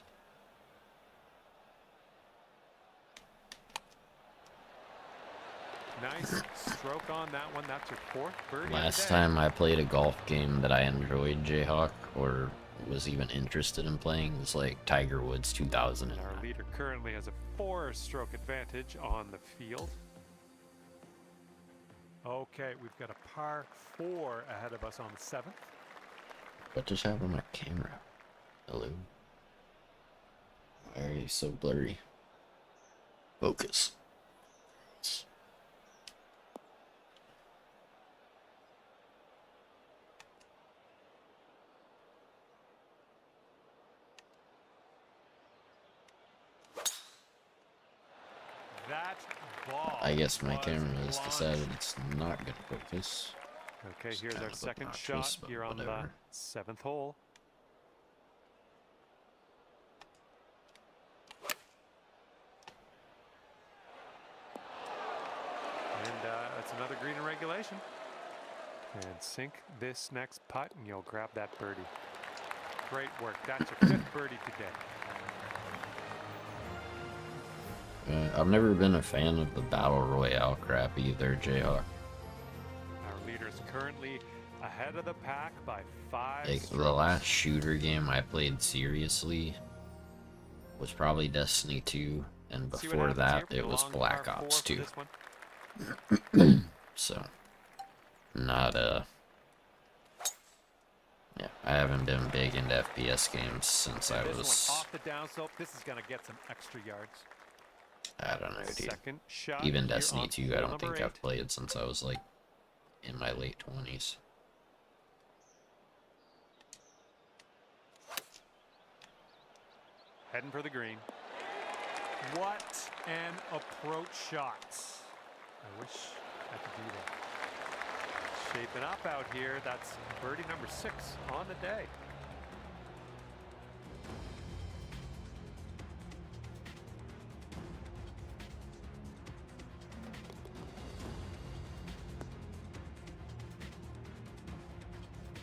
[SPEAKER 2] Nice stroke on that one. That's your 4th birdie.
[SPEAKER 1] Last time I played a golf game that I enjoyed, Jayhawk, or was even interested in playing, was like Tiger Woods 2009.
[SPEAKER 2] Our leader currently has a 4-stroke advantage on the field. Okay, we've got a par 4 ahead of us on the 7th.
[SPEAKER 1] What just happened to my camera? Hello? Why are you so blurry? Focus.
[SPEAKER 2] That ball.
[SPEAKER 1] I guess my
[SPEAKER 2] was
[SPEAKER 1] camera has
[SPEAKER 2] launched.
[SPEAKER 1] decided it's not gonna focus.
[SPEAKER 2] Okay,
[SPEAKER 1] It's
[SPEAKER 2] here's
[SPEAKER 1] kind
[SPEAKER 2] our
[SPEAKER 1] of
[SPEAKER 2] second
[SPEAKER 1] obnoxious,
[SPEAKER 2] shot
[SPEAKER 1] but
[SPEAKER 2] here on
[SPEAKER 1] whatever.
[SPEAKER 2] the 7th hole. And that's another green in regulation. And sink this next putt and you'll grab that birdie. Great work. That's your 5th birdie today.
[SPEAKER 1] I've never been a fan of the Battle Royale crap either, Jayhawk.
[SPEAKER 2] Our leader is currently ahead of the pack by 5
[SPEAKER 1] Like, the
[SPEAKER 2] strokes.
[SPEAKER 1] last shooter game I played seriously was probably Destiny 2, and
[SPEAKER 2] See what
[SPEAKER 1] before
[SPEAKER 2] happens
[SPEAKER 1] that,
[SPEAKER 2] here.
[SPEAKER 1] it
[SPEAKER 2] Be a
[SPEAKER 1] was
[SPEAKER 2] long
[SPEAKER 1] Black
[SPEAKER 2] par 4
[SPEAKER 1] Ops
[SPEAKER 2] for
[SPEAKER 1] 2.
[SPEAKER 2] this one.
[SPEAKER 1] So, not yeah, I haven't been big into FPS games since I
[SPEAKER 2] And this
[SPEAKER 1] was,
[SPEAKER 2] one off the downslope. This is going to get some extra yards.
[SPEAKER 1] I don't know, dude.
[SPEAKER 2] Second shot.
[SPEAKER 1] Even
[SPEAKER 2] here
[SPEAKER 1] Destiny
[SPEAKER 2] on
[SPEAKER 1] 2, I
[SPEAKER 2] hole
[SPEAKER 1] don't
[SPEAKER 2] number
[SPEAKER 1] think
[SPEAKER 2] 8.
[SPEAKER 1] I've played since I was like in my late 20s.
[SPEAKER 2] Heading for the green. What an approach shot. I wish I could do that. Shaping up out here. That's birdie number 6 on the day.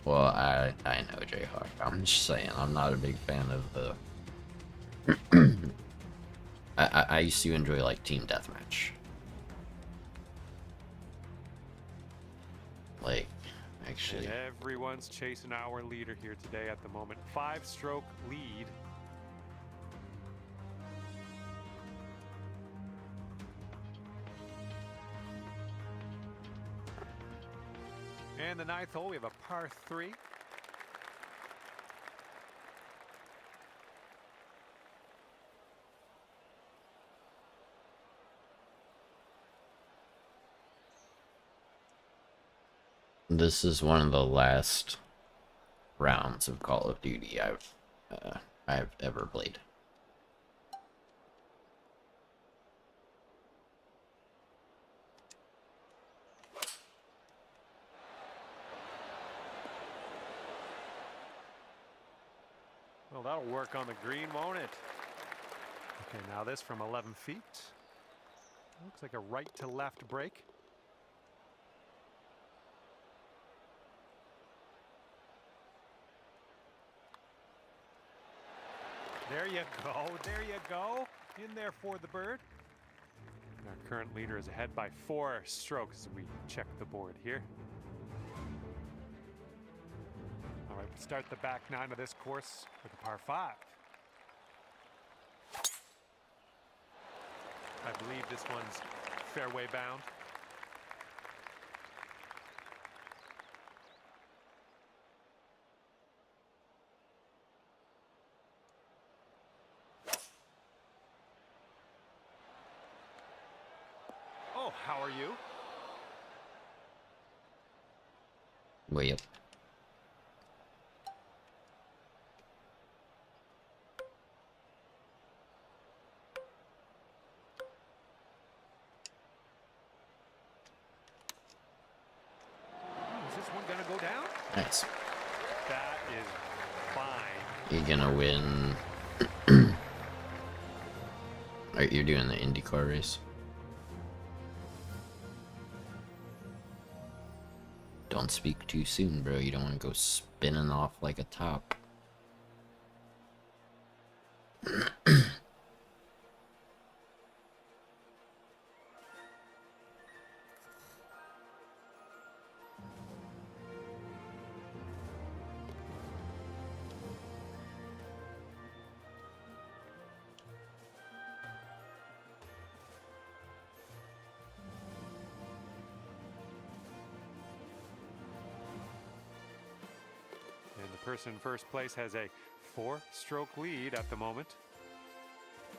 [SPEAKER 1] Well, I know, Jayhawk. I'm just saying, I'm not a big fan of the... I used to enjoy, like, Team Deathmatch. Like, actually...
[SPEAKER 2] And everyone's chasing our leader here today at the moment. 5-stroke lead. And the 9th hole, we have a par 3.
[SPEAKER 1] This is one of the last rounds of Call of Duty I've ever played.
[SPEAKER 2] Well, that'll work on the green, won't it? Okay, now this from 11 feet. Looks like a right to left break. There you go. There you go. In there for the bird. Our current leader is ahead by 4 strokes as we check the board here. All right, start the back 9 of this course with a par 5. I believe this one's fairway bound. Oh, how are you?
[SPEAKER 1] Way up.
[SPEAKER 2] Is this one gonna go down?
[SPEAKER 1] Nice.
[SPEAKER 2] That is fine.
[SPEAKER 1] You're gonna win. Alright, you're doing the IndyCar race. Don't speak too soon, bro. You don't want to go spinning off like a top.
[SPEAKER 2] And the person in first place has a 4-stroke lead at the moment.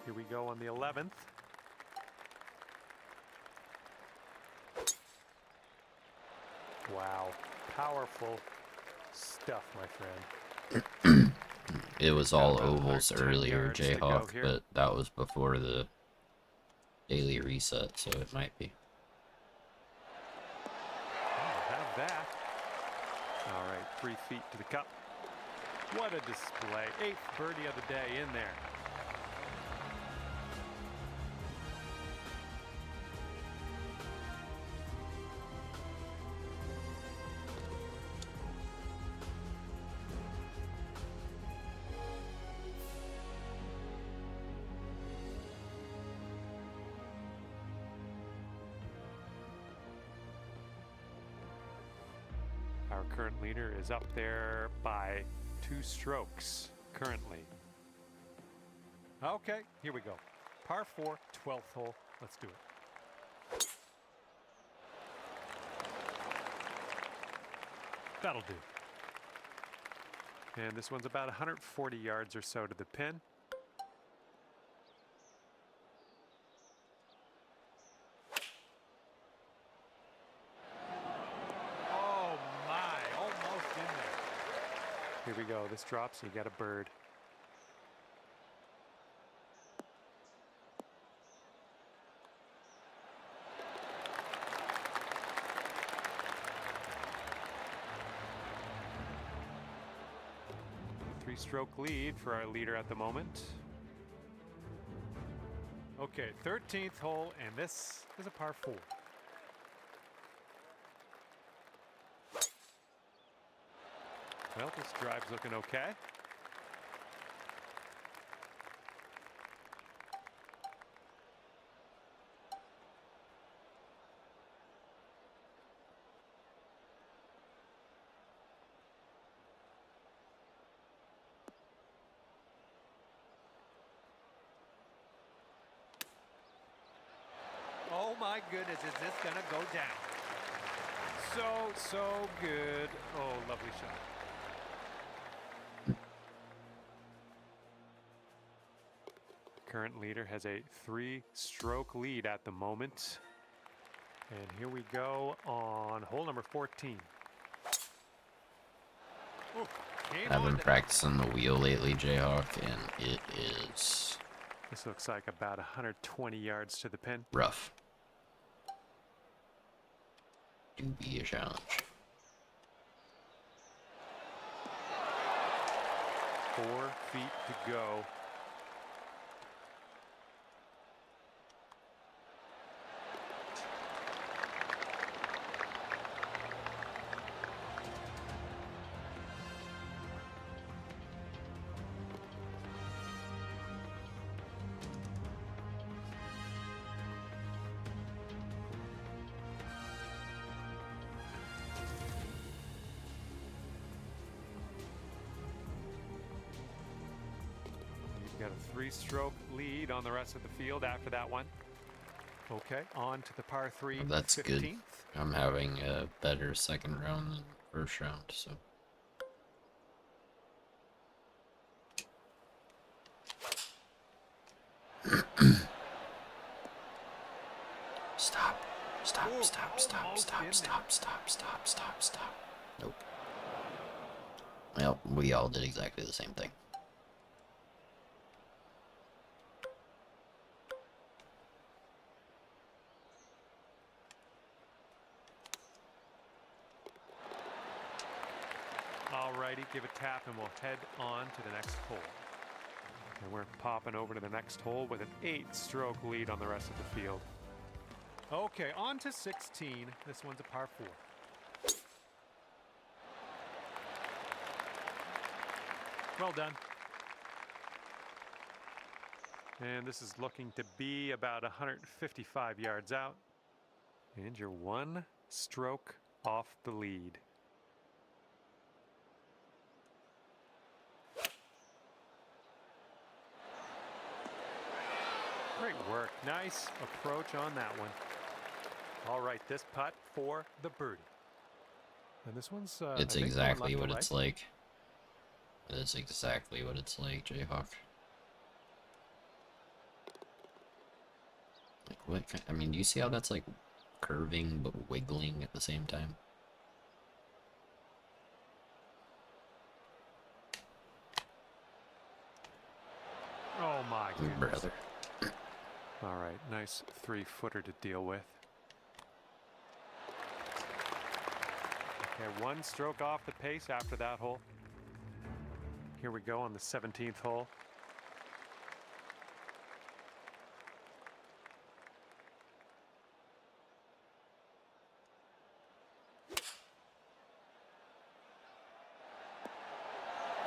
[SPEAKER 2] Here we go on the 11th. Wow, powerful stuff, my friend.
[SPEAKER 1] It was all
[SPEAKER 2] Got about
[SPEAKER 1] ovals
[SPEAKER 2] 10
[SPEAKER 1] earlier,
[SPEAKER 2] yards to go
[SPEAKER 1] Jayhawk,
[SPEAKER 2] here.
[SPEAKER 1] but that was before the daily reset, so it might be.
[SPEAKER 2] Oh, have that. All right, 3 feet to the cup. What a display. 8th birdie of the day in there. Our current leader is up there by 2 strokes currently. Okay, here we go. Par 4, 12th hole. Let's do it. That'll do. And this one's about 140 yards or so to the pin. Oh my, almost in there. Here we go. This drops, you got a bird. Three-stroke lead for our leader at the moment. Okay, 13th hole, and this is a par 4. Well, this drive's looking okay. Oh my goodness, is this gonna go down? So good. Oh, lovely shot. Current leader has a 3-stroke lead at the moment. And here we go on hole number 14. Ooh,
[SPEAKER 1] I've been practicing the wheel lately, Jayhawk, and it is
[SPEAKER 2] This looks like about 120 yards to the pin.
[SPEAKER 1] rough. Do be a challenge.
[SPEAKER 2] 4 feet to go. Got a 3-stroke lead on the rest of the field after that one. Okay, on to the par 3
[SPEAKER 1] Well, that's
[SPEAKER 2] 15th.
[SPEAKER 1] good. I'm having a better second round than first round, so. Stop. Stop,
[SPEAKER 2] Ooh,
[SPEAKER 1] stop, stop,
[SPEAKER 2] almost
[SPEAKER 1] stop,
[SPEAKER 2] in there.
[SPEAKER 1] stop, stop, stop, stop, stop. Nope. Well, we all did exactly the same thing.
[SPEAKER 2] Alrighty, give a tap and we'll head on to the next hole. And we're popping over to the next hole with an 8-stroke lead on the rest of the field. Okay, on to 16. This one's a par 4. Well done. And this is looking to be about 155 yards out. And you're 1 stroke off the lead. Great work. Nice approach on that one. All right, this putt for the birdie. And this one's
[SPEAKER 1] It's
[SPEAKER 2] I think,
[SPEAKER 1] exactly
[SPEAKER 2] going
[SPEAKER 1] what
[SPEAKER 2] left
[SPEAKER 1] it's
[SPEAKER 2] to right.
[SPEAKER 1] like. It's exactly what it's like, Jayhawk. Like, what kind, I mean, do you see how that's like curving but wiggling at the same time?
[SPEAKER 2] Oh my goodness.
[SPEAKER 1] Brother.
[SPEAKER 2] All right, nice 3-footer to deal with. Okay, 1 stroke off the pace after that hole. Here we go on the 17th hole.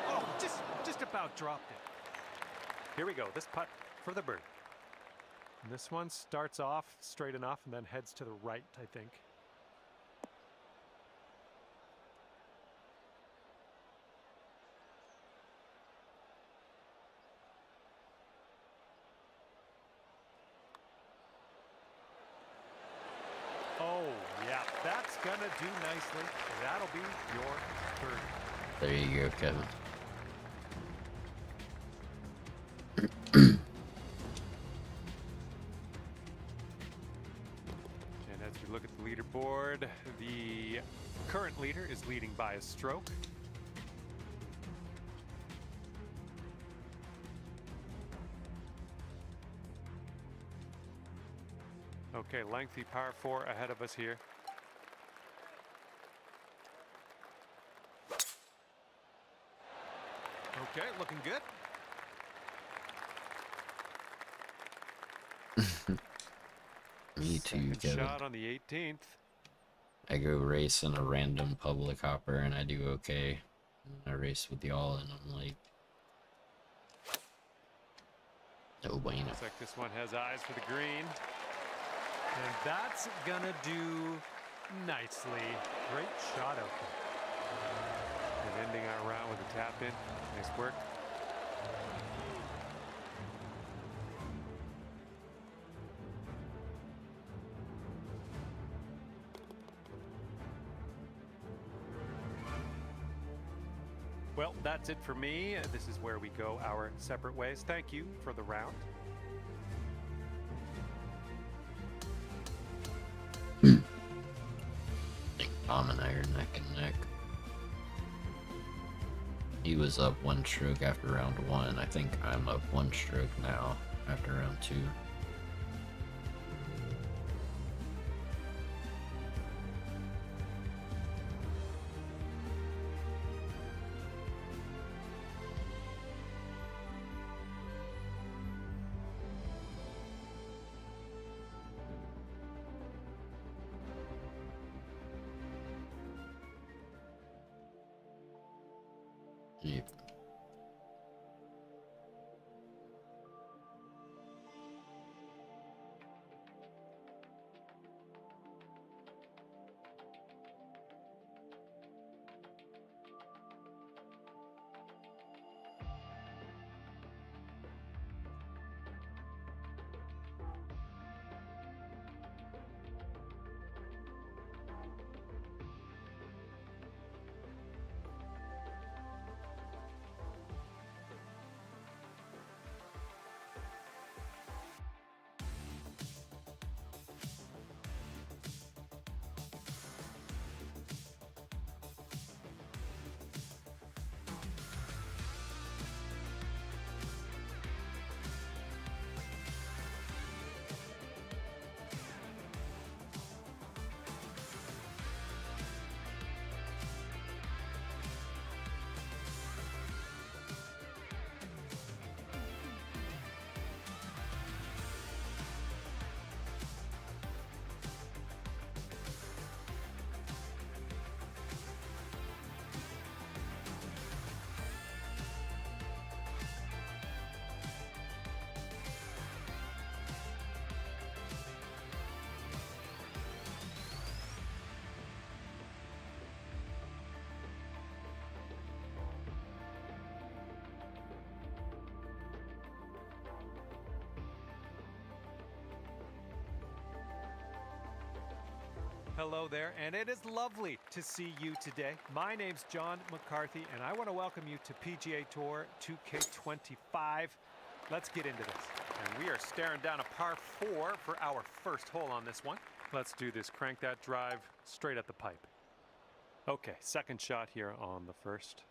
[SPEAKER 2] Oh, just about dropped it. Here we go, this putt for the birdie. And this one starts off straight enough and then heads to the right, I think. Oh, yeah, that's gonna do nicely. That'll be your birdie.
[SPEAKER 1] There you go, Kevin.
[SPEAKER 2] And as we look at the leaderboard, the current leader is leading by a stroke. Okay, lengthy par 4 ahead of us here. Okay, looking good.
[SPEAKER 1] Me too,
[SPEAKER 2] Second
[SPEAKER 1] Kevin.
[SPEAKER 2] shot on the 18th.
[SPEAKER 1] I go race in a random public hopper and I do okay. I race with y'all and I'm like, no bueno.
[SPEAKER 2] Looks like this one has eyes for the green. And that's gonna do nicely. Great shot out there. And ending our round with a tap in. Nice work. Well, that's it for me. This is where we go our separate ways. Thank you for the round.
[SPEAKER 1] Tom and I are neck and neck. He was up 1 stroke after round 1. I think I'm up 1 stroke now after round 2. Yep.
[SPEAKER 2] Hello there, and it is lovely to see you today. My name's John McCarthy, and I want to welcome you to PGA Tour 2K25. Let's get into this. And we are staring down a par 4 for our first hole on this one. Let's do this. Crank that drive straight at the pipe. Okay, second shot here on the first.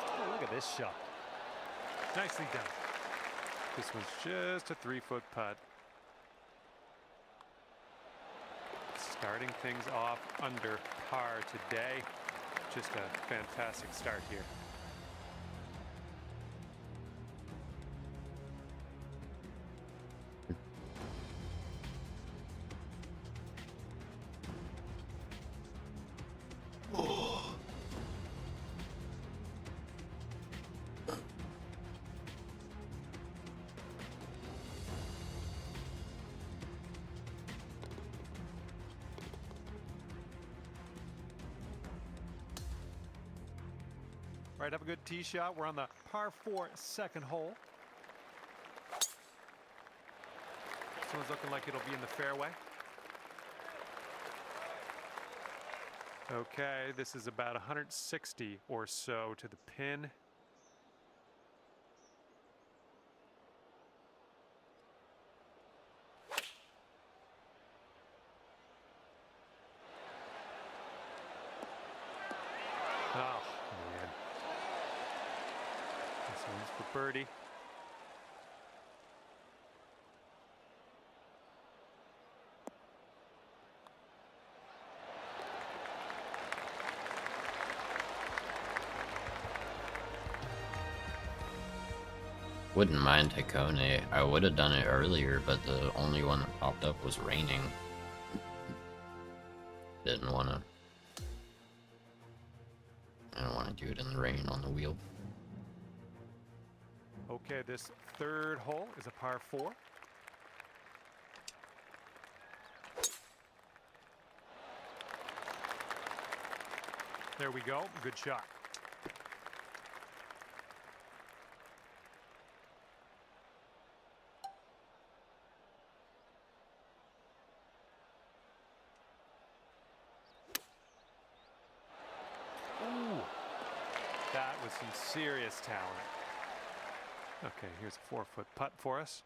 [SPEAKER 2] Oh, look at this shot. Nicely done. This one's just a 3-foot putt. Starting things off under par today. Just a fantastic start here. All right, have a good tee shot. We're on the par 4 second hole. This one's looking like it'll be in the fairway. Okay, this is about 160 or so to the pin. Oh, man. This one's for birdie.
[SPEAKER 1] Wouldn't mind Hakone. I would have done it earlier, but the only one that popped up was raining. Didn't want to. I don't want to do it in the rain on the wheel.
[SPEAKER 2] Okay, this third hole is a par 4. There we go. Good shot. Ooh, that was some serious talent. Okay, here's a 4-foot putt for us.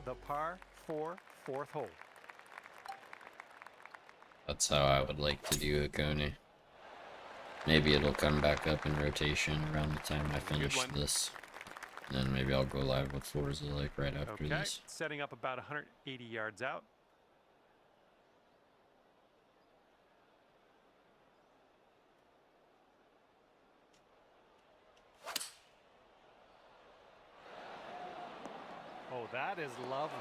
[SPEAKER 2] the par 4 fourth hole.
[SPEAKER 1] That's how I would like to do it, Coney. Maybe it'll come back up in rotation around the time I finish this. And then maybe I'll go live with Forza like right after
[SPEAKER 2] Okay,
[SPEAKER 1] this.
[SPEAKER 2] setting up about 180 yards out. Oh, that is lovely.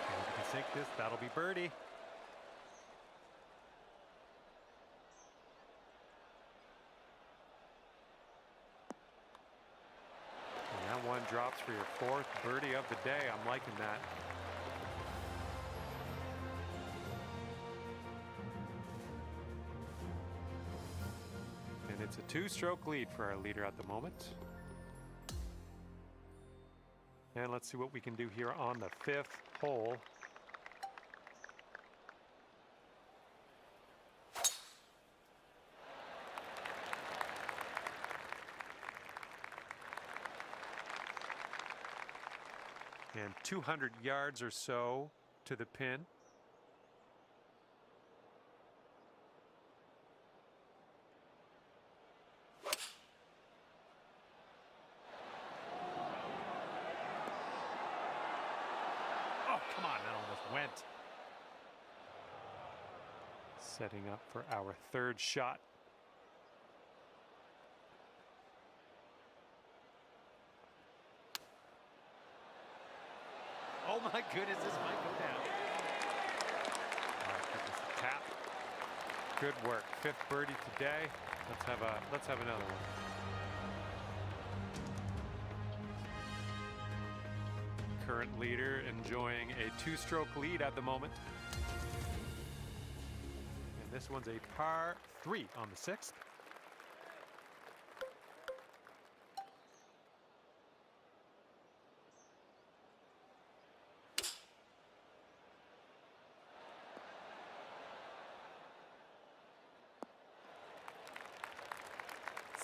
[SPEAKER 2] And if you can sink this, that'll be birdie. And that one drops for your fourth birdie of the day. I'm liking that. And it's a two-stroke lead for our leader at the moment. And let's see what we can do here on the fifth hole. And 200 yards or so to the pin. Oh, come on, that almost went. Setting up for our third shot. Oh my goodness, this might go down. All right, give this a tap. Good work. Fifth birdie today. Let's have another one. Current leader enjoying a two-stroke lead at the moment. And this one's a par 3 on the sixth.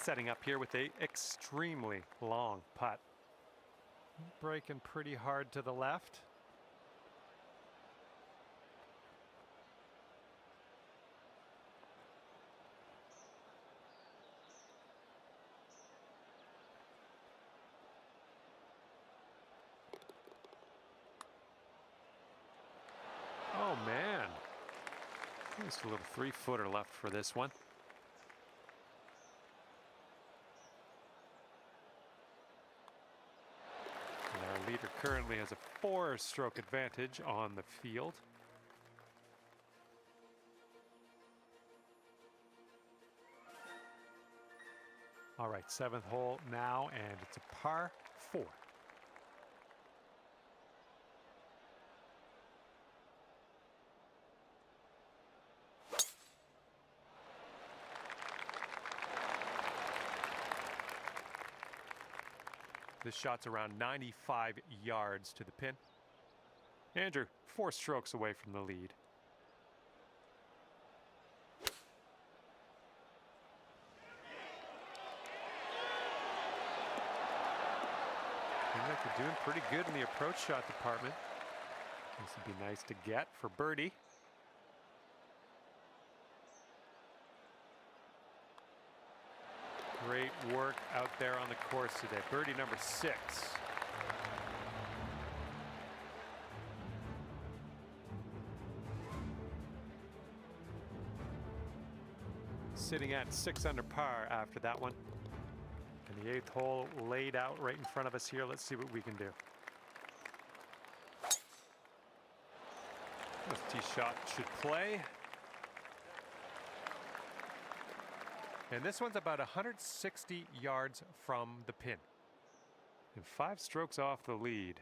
[SPEAKER 2] Setting up here with a extremely long putt. Breaking pretty hard to the left. Oh man, just a little 3-footer left for this one. Our leader currently has a 4-stroke advantage on the field. All right, seventh hole now, and it's a par 4. This shot's around 95 yards to the pin. Andrew, 4 strokes away from the lead. Seems like they're doing pretty good in the approach shot department. This would be nice to get for birdie. Great work out there on the course today. Birdie number 6. Sitting at 6 under par after that one. And the 8th hole laid out right in front of us here. Let's see what we can do. This tee shot should play. And this one's about 160 yards from the pin. And 5 strokes off the lead.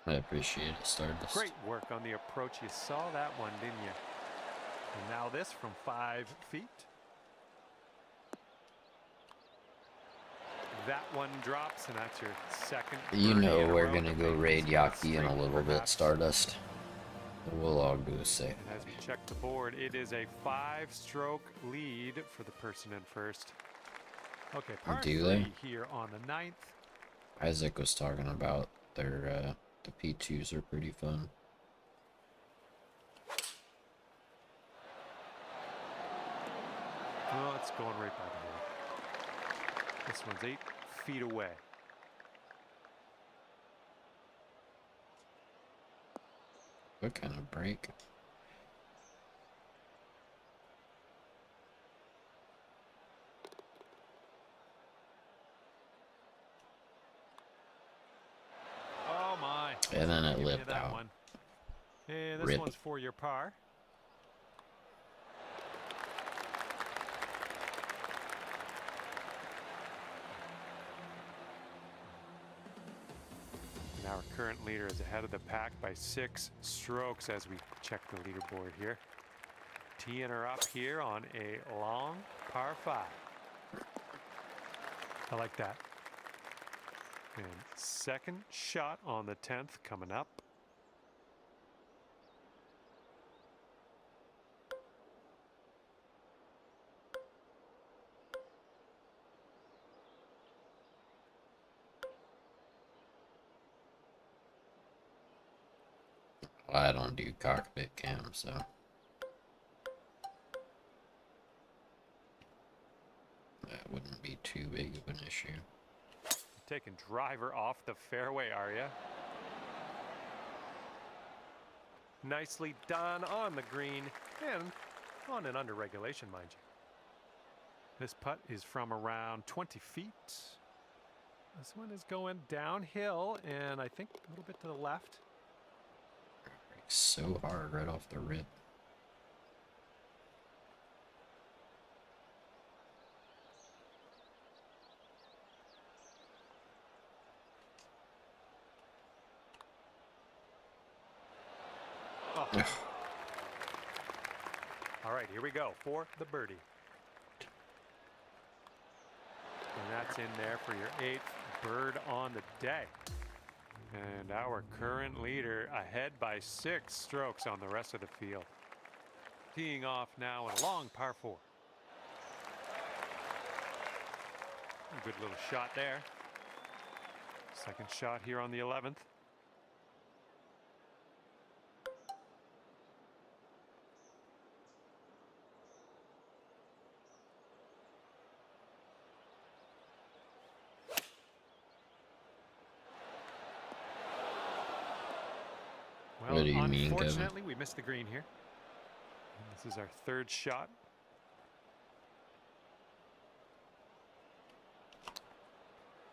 [SPEAKER 1] I appreciate it, Stardust.
[SPEAKER 2] Great work on the approach. You saw that one, didn't you? And now this from 5 feet. That one drops, and that's your second.
[SPEAKER 1] You
[SPEAKER 2] birdie
[SPEAKER 1] know
[SPEAKER 2] in a
[SPEAKER 1] we're
[SPEAKER 2] row.
[SPEAKER 1] gonna go raid Yaki in a little bit,
[SPEAKER 2] Perhaps.
[SPEAKER 1] Stardust. We'll all go say.
[SPEAKER 2] And as we check the board, it is a 5-stroke lead for the person in first. Okay, par
[SPEAKER 1] Do
[SPEAKER 2] 3
[SPEAKER 1] they?
[SPEAKER 2] here on the 9th.
[SPEAKER 1] Isaac was talking about their the P2s are pretty fun.
[SPEAKER 2] Oh, it's going right by the hole. This one's 8 feet away.
[SPEAKER 1] What kind of break?
[SPEAKER 2] Oh my.
[SPEAKER 1] And then it
[SPEAKER 2] Give me
[SPEAKER 1] lived
[SPEAKER 2] that
[SPEAKER 1] out.
[SPEAKER 2] one. And this
[SPEAKER 1] Rip.
[SPEAKER 2] one's for your par. And our current leader is ahead of the pack by 6 strokes as we check the leaderboard here. Teeing her up here on a long par 5. I like that. And second shot on the 10th coming up.
[SPEAKER 1] Well, I don't do cockpit cam, so that wouldn't be too big of an issue.
[SPEAKER 2] Taking driver off the fairway, are ya? Nicely done on the green and on an under regulation, mind you. This putt is from around 20 feet. This one is going downhill and I think a little bit to the left.
[SPEAKER 1] Breaks so hard right off the rip.
[SPEAKER 2] Oh. All right, here we go for the birdie. And that's in there for your 8th bird on the day. And our current leader ahead by 6 strokes on the rest of the field. Teeing off now in a long par 4. A good little shot there. Second shot here on the 11th. Well,
[SPEAKER 1] What do you mean, Kevin?
[SPEAKER 2] unfortunately, we missed the green here. And this is our 3rd shot.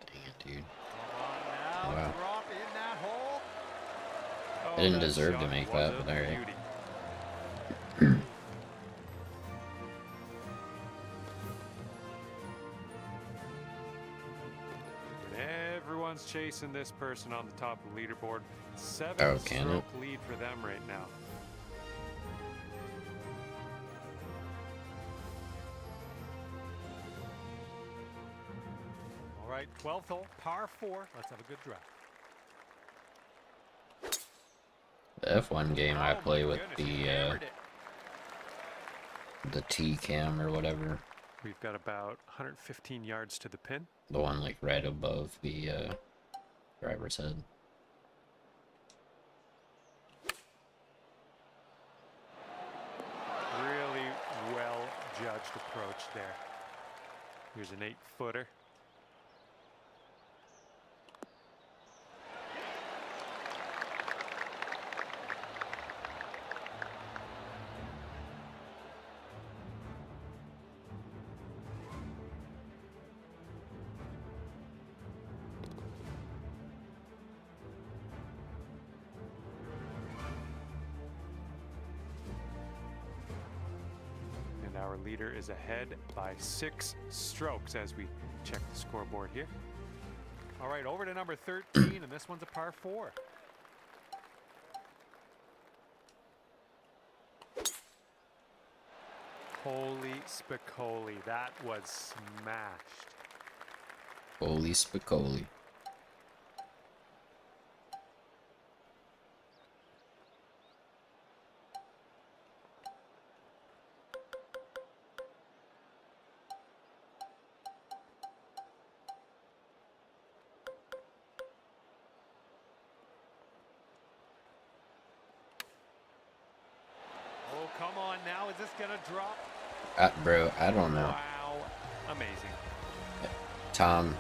[SPEAKER 1] Dang it, dude.
[SPEAKER 2] Come on now,
[SPEAKER 1] Wow.
[SPEAKER 2] drop in that hole. Oh,
[SPEAKER 1] I didn't
[SPEAKER 2] that
[SPEAKER 1] deserve to
[SPEAKER 2] shot
[SPEAKER 1] make
[SPEAKER 2] was
[SPEAKER 1] that,
[SPEAKER 2] a
[SPEAKER 1] but alright.
[SPEAKER 2] beauty. And everyone's chasing this person on the top of the leaderboard. 7-stroke lead for them right now. All right, 12th hole, par 4. Let's have a good drive.
[SPEAKER 1] The F1 game I
[SPEAKER 2] Oh,
[SPEAKER 1] play
[SPEAKER 2] my
[SPEAKER 1] with
[SPEAKER 2] goodness, he hammered it.
[SPEAKER 1] the T cam or whatever.
[SPEAKER 2] We've got about 115 yards to the pin.
[SPEAKER 1] The one like right above the driver's head.
[SPEAKER 2] Really well judged approach there. Here's an 8-footer. And our leader is ahead by 6 strokes as we check the scoreboard here. All right, over to number 13, and this one's a par 4. Holy Spicoli, that was smashed.
[SPEAKER 1] Holy Spicoli.
[SPEAKER 2] is this gonna drop?
[SPEAKER 1] Bro, I don't know.
[SPEAKER 2] Wow, amazing.
[SPEAKER 1] Tom,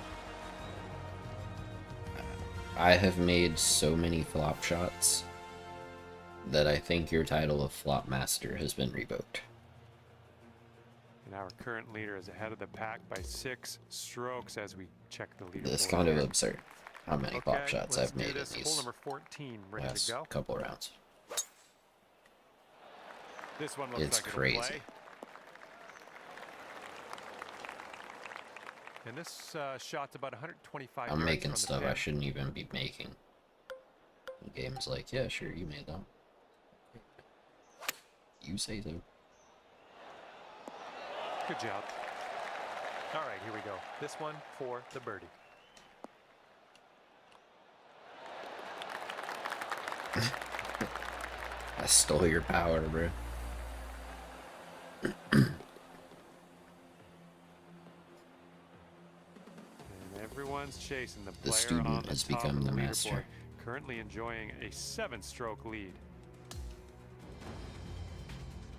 [SPEAKER 1] I have made so many flop shots that I think your title of flop master has been revoked.
[SPEAKER 2] And our current leader is ahead of the pack by 6 strokes as we check the leaderboard.
[SPEAKER 1] It's kind of absurd how many flop shots
[SPEAKER 2] let's
[SPEAKER 1] I've made in
[SPEAKER 2] this. Hole
[SPEAKER 1] these
[SPEAKER 2] number 14, ready
[SPEAKER 1] last
[SPEAKER 2] to go.
[SPEAKER 1] couple rounds.
[SPEAKER 2] This one looks
[SPEAKER 1] It's
[SPEAKER 2] like
[SPEAKER 1] crazy.
[SPEAKER 2] it'll play. And this shot's about 125
[SPEAKER 1] I'm
[SPEAKER 2] yards
[SPEAKER 1] making
[SPEAKER 2] from the
[SPEAKER 1] stuff I
[SPEAKER 2] pin.
[SPEAKER 1] shouldn't even be making. The game's like, yeah, sure, you made that. You say so.
[SPEAKER 2] Good job. All right, here we go. This one for the birdie.
[SPEAKER 1] I stole your power, bro.
[SPEAKER 2] And everyone's chasing the player
[SPEAKER 1] student
[SPEAKER 2] on the
[SPEAKER 1] has
[SPEAKER 2] top
[SPEAKER 1] become
[SPEAKER 2] of the
[SPEAKER 1] the
[SPEAKER 2] leaderboard,
[SPEAKER 1] master.
[SPEAKER 2] currently enjoying a 7-stroke lead.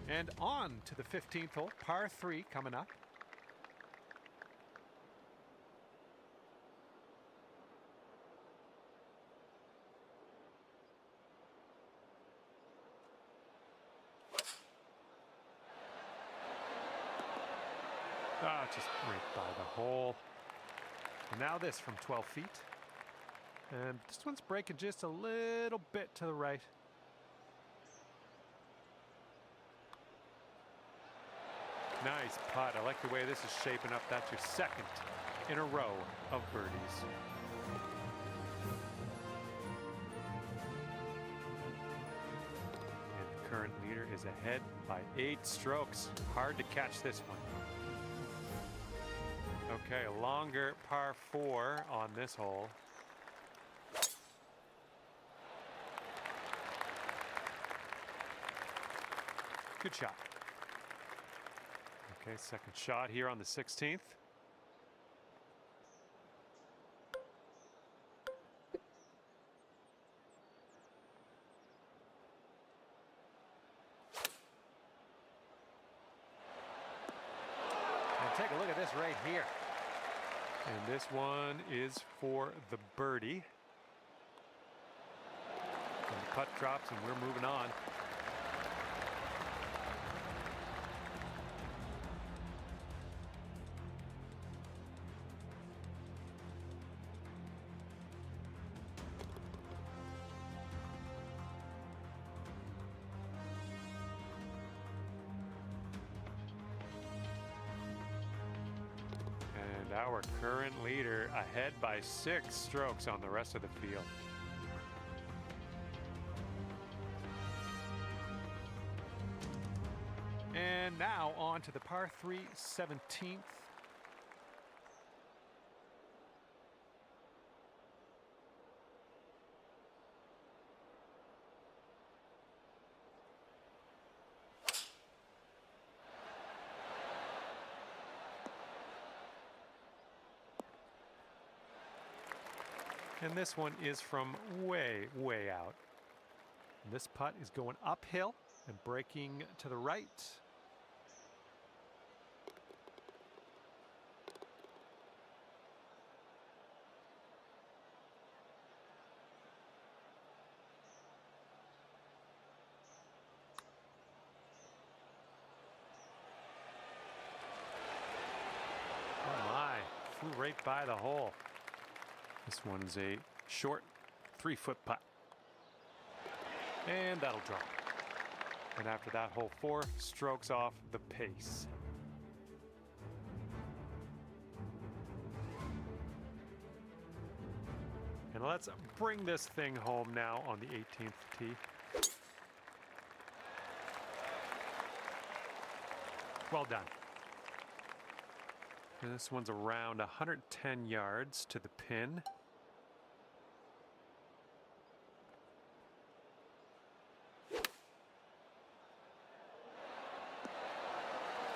[SPEAKER 2] And on to the 15th hole, par 3 coming up. Ah, just right by the hole. And now this from 12 feet. And this one's breaking just a little bit to the right. Nice putt. I like the way this is shaping up. That's your second in a row of birdies. And the current leader is ahead by 8 strokes. Hard to catch this one. Okay, a longer par 4 on this hole. Good shot. Okay, second shot here on the 16th. And take a look at this right here. And this one is for the birdie. And the putt drops and we're moving on. And our current leader ahead by 6 strokes on the rest of the field. And now on to the par 3 17th. And this one is from way, way out. And this putt is going uphill and breaking to the right. Oh my, flew right by the hole. This one's a short 3-foot putt. And that'll drop. And after that hole, 4 strokes off the pace. And let's bring this thing home now on the 18th tee. Well done. And this one's around 110 yards to the pin.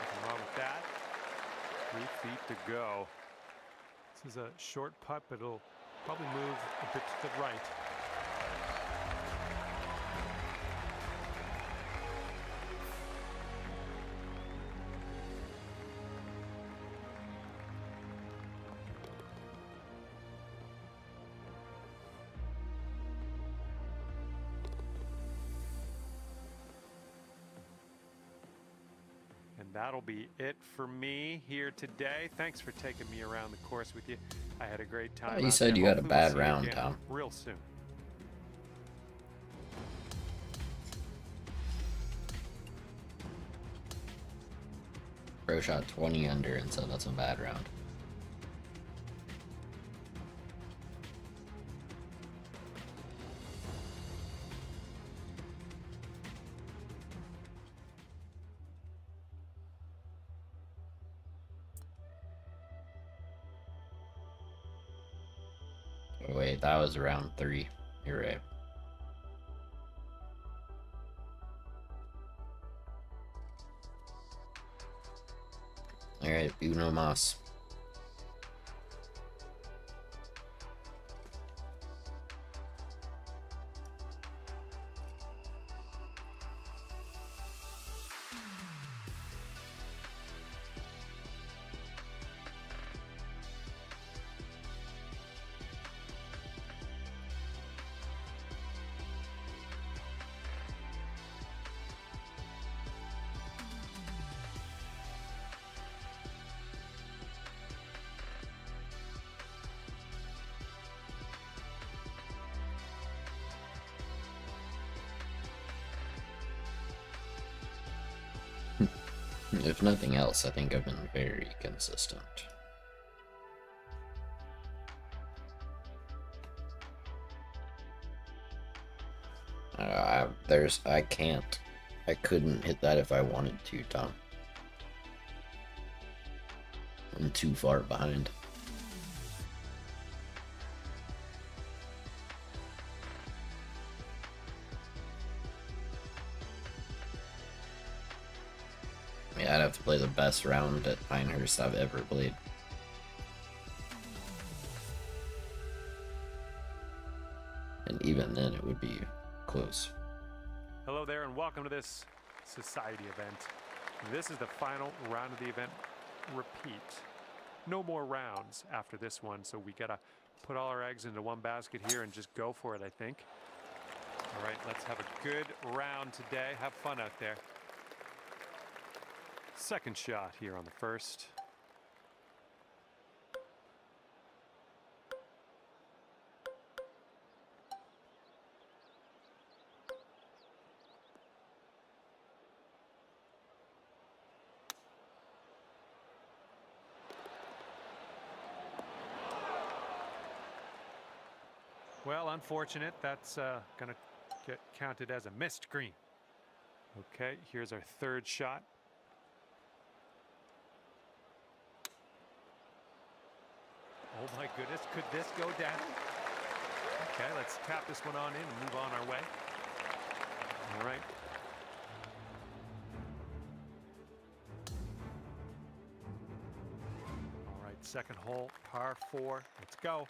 [SPEAKER 2] Nothing wrong with that. 3 feet to go. This is a short putt, but it'll probably move a bit to the right. that'll be it for me here today. Thanks for taking me around the course with you. I had a great time.
[SPEAKER 1] You
[SPEAKER 2] out
[SPEAKER 1] said
[SPEAKER 2] there.
[SPEAKER 1] you had a
[SPEAKER 2] Hopefully we'll
[SPEAKER 1] bad
[SPEAKER 2] see you
[SPEAKER 1] round,
[SPEAKER 2] again
[SPEAKER 1] Tom.
[SPEAKER 2] real soon.
[SPEAKER 1] Pro shot 20 under and said that's a bad round. Wait, that was round 3. You're right. Alright, Uno Mas. If nothing else, I think I've been very consistent. I couldn't hit that if I wanted to, Tom. I'm too far behind. I mean, I'd have to play the best round at Pinehurst I've ever played. And even then, it would be close.
[SPEAKER 2] Hello there and welcome to this society event. This is the final round of the event. Repeat. No more rounds after this one, so we gotta put all our eggs into one basket here and just go for it, I think. All right, let's have a good round today. Have fun out there. Second shot here on the first. Well, unfortunate. That's going to get counted as a missed green. Okay, here's our third shot. Oh my goodness, could this go down? Okay, let's tap this one on in and move on our way. All right. All right, second hole, par 4. Let's go.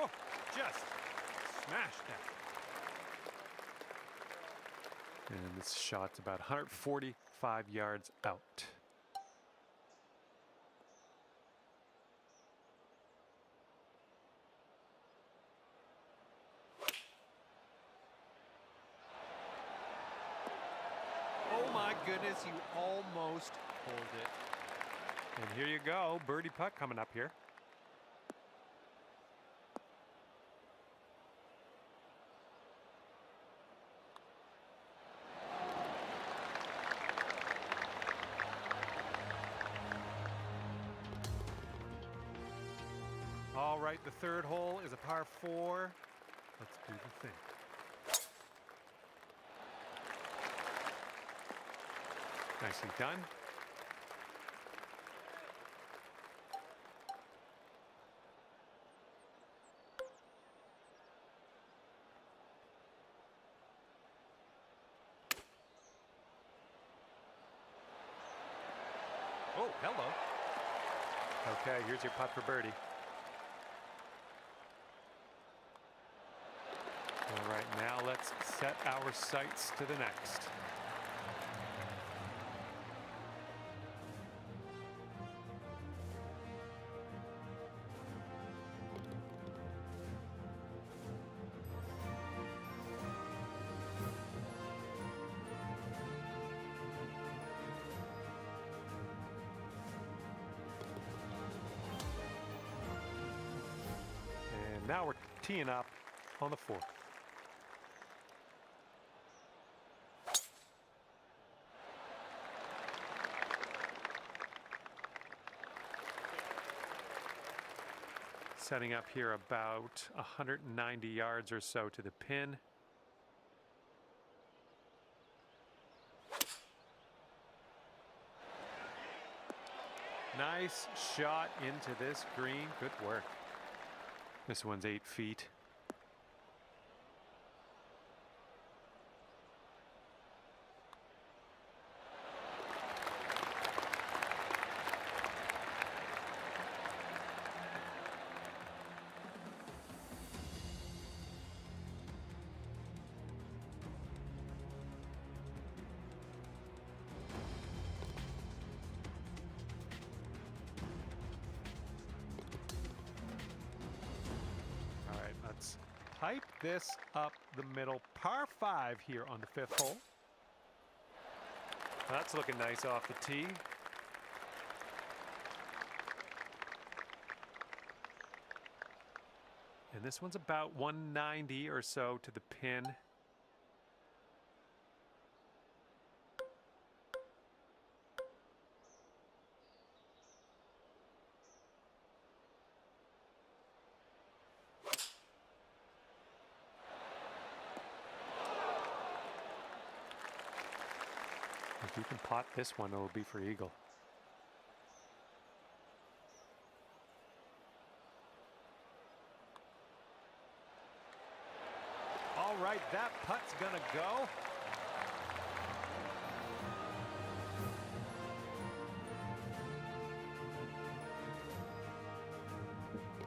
[SPEAKER 2] Oh, just smashed that. And this shot's about 145 yards out. Oh my goodness, you almost pulled it. And here you go, birdie putt coming up here. All right, the third hole is a par 4. Let's do the thing. Nicely done. Oh, hello. Okay, here's your putt for birdie. All right, now let's set our sights to the next. Now we're teeing up on the 4th. Setting up here about 190 yards or so to the pin. Nice shot into this green. Good work. This one's 8 feet. Pipe this up the middle. Par 5 here on the 5th hole. That's looking nice off the tee. And this one's about 190 or so to the pin. If you can pot this one, it'll be for eagle. All right, that putt's gonna go.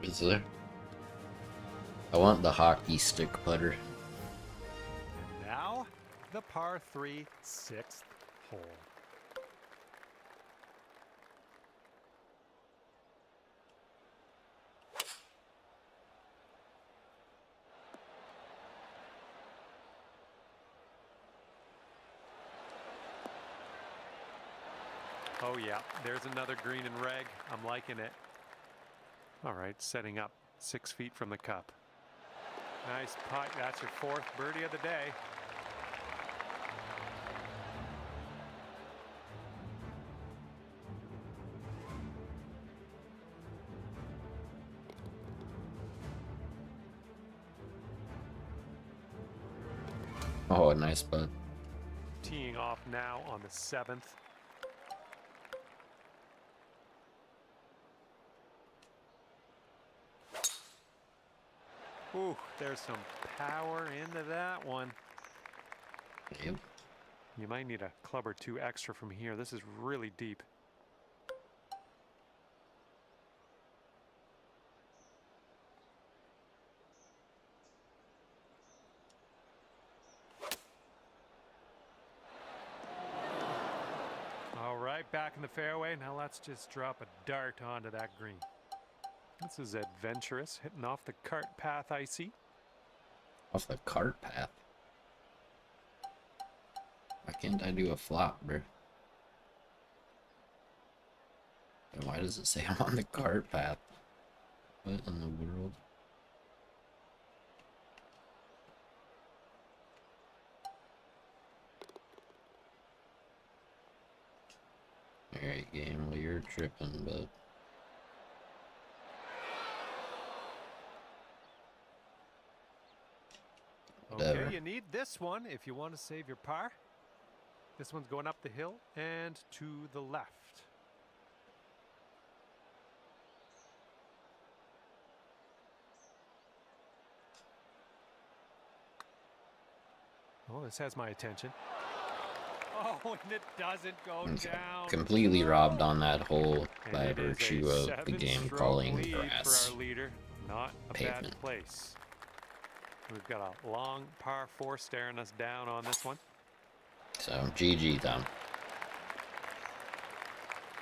[SPEAKER 1] Is there? I want the hockey stick putter.
[SPEAKER 2] And now, the par 3 6th hole. Oh yeah, there's another green and reg. I'm liking it. All right, setting up 6 feet from the cup. Nice putt. That's your 4th birdie of the day.
[SPEAKER 1] Oh, a nice putt.
[SPEAKER 2] Teeing off now on the 7th. Ooh, there's some power into that one.
[SPEAKER 1] Yep.
[SPEAKER 2] You might need a club or two extra from here. This is really deep. All right, back in the fairway. Now let's just drop a dart onto that green. This is adventurous, hitting off the cart path I see.
[SPEAKER 1] Off the cart path? Why can't I do a flop, bro? And why does it say I'm on the cart path? What in the world? Alright, game, well, you're tripping, but... Whatever.
[SPEAKER 2] Okay, you need this one if you want to save your par. This one's going up the hill and to the left. Oh, this has my attention. Oh, and it doesn't go down.
[SPEAKER 1] Completely robbed on that hole
[SPEAKER 2] And
[SPEAKER 1] by
[SPEAKER 2] it is
[SPEAKER 1] virtue
[SPEAKER 2] a
[SPEAKER 1] of the game
[SPEAKER 2] 7-stroke
[SPEAKER 1] calling
[SPEAKER 2] lead
[SPEAKER 1] grass.
[SPEAKER 2] for our leader. Not a
[SPEAKER 1] Pavement.
[SPEAKER 2] bad place. We've got a long par 4 staring us down on this one.
[SPEAKER 1] So, GG, Tom.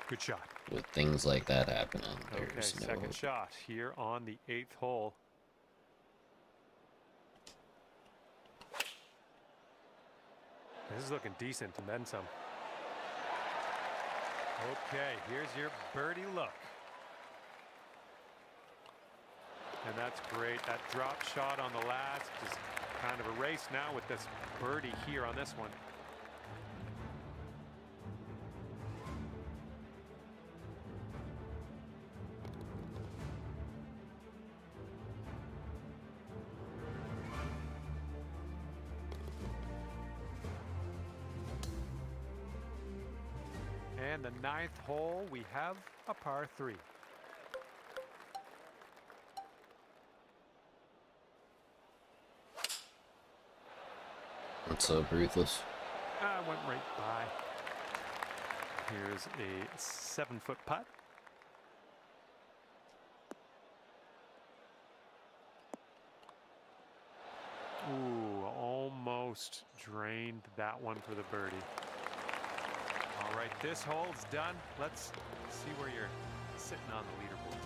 [SPEAKER 2] Good shot.
[SPEAKER 1] With things like that happening,
[SPEAKER 2] Okay,
[SPEAKER 1] there's no
[SPEAKER 2] second
[SPEAKER 1] hope.
[SPEAKER 2] shot here on the 8th hole. This is looking decent and then some. Okay, here's your birdie look. And that's great. That drop shot on the last is kind of a race now with this birdie here on this one. And the 9th hole, we have a par 3.
[SPEAKER 1] What's up, Ruthless?
[SPEAKER 2] I went right by. Here's a 7-foot putt. Ooh, almost drained that one for the birdie. All right, this hole's done. Let's see where you're sitting on the leaderboard.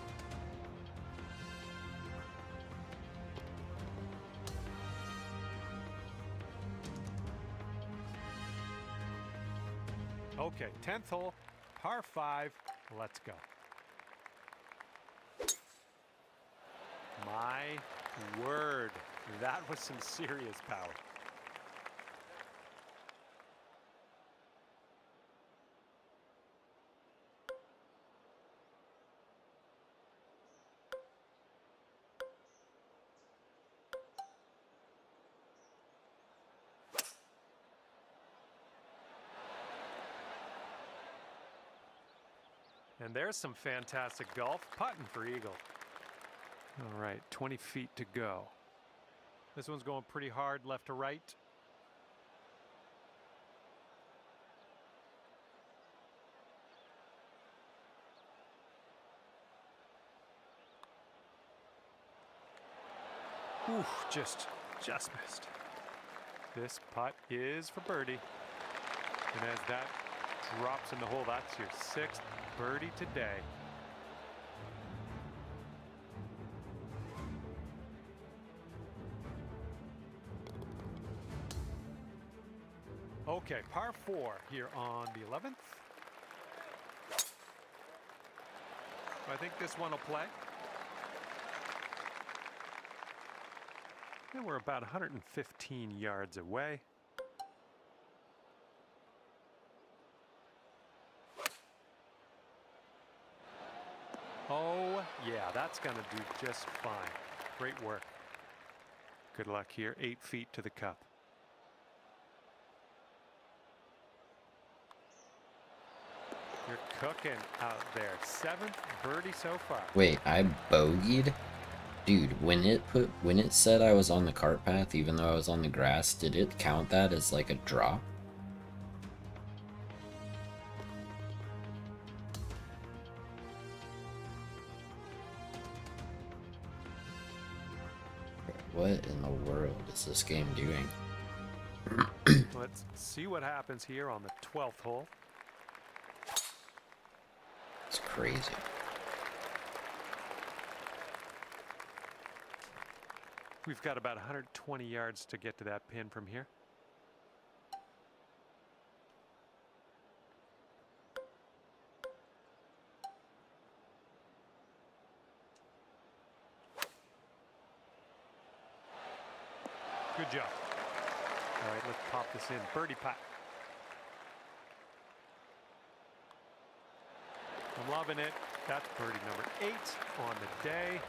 [SPEAKER 2] Okay, 10th hole, par 5. Let's go. My word, that was some serious power. And there's some fantastic golf putting for eagle. All right, 20 feet to go. This one's going pretty hard left to right. Ooh, just missed. This putt is for birdie. And as that drops in the hole, that's your 6th birdie today. Okay, par 4 here on the 11th. I think this one will play. And we're about 115 yards away. Oh, yeah, that's going to do just fine. Great work. Good luck here. 8 feet to the cup. You're cooking out there. 7th birdie so far.
[SPEAKER 1] Wait, I bogeyed? Dude, when it said I was on the cart path, even though I was on the grass, did it count that as like a drop? What in the world is this game doing?
[SPEAKER 2] Let's see what happens here on the 12th hole.
[SPEAKER 1] It's crazy.
[SPEAKER 2] We've got about 120 yards to get to that pin from here. Good job. All right, let's pop this in. Birdie putt. I'm loving it. That's birdie number 8 on the day.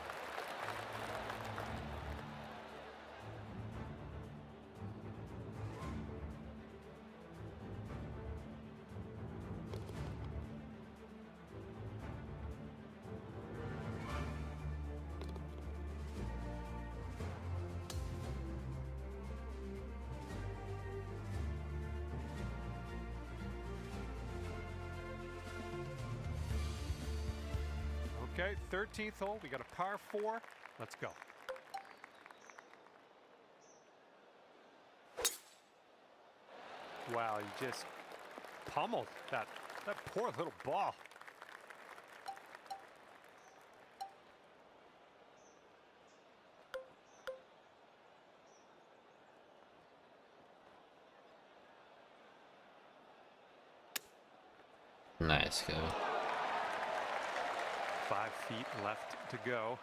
[SPEAKER 2] Okay, 13th hole. We got a par 4. Let's go. Wow, you just pummeled that poor little ball.
[SPEAKER 1] Nice, go.
[SPEAKER 2] 5 feet left to go.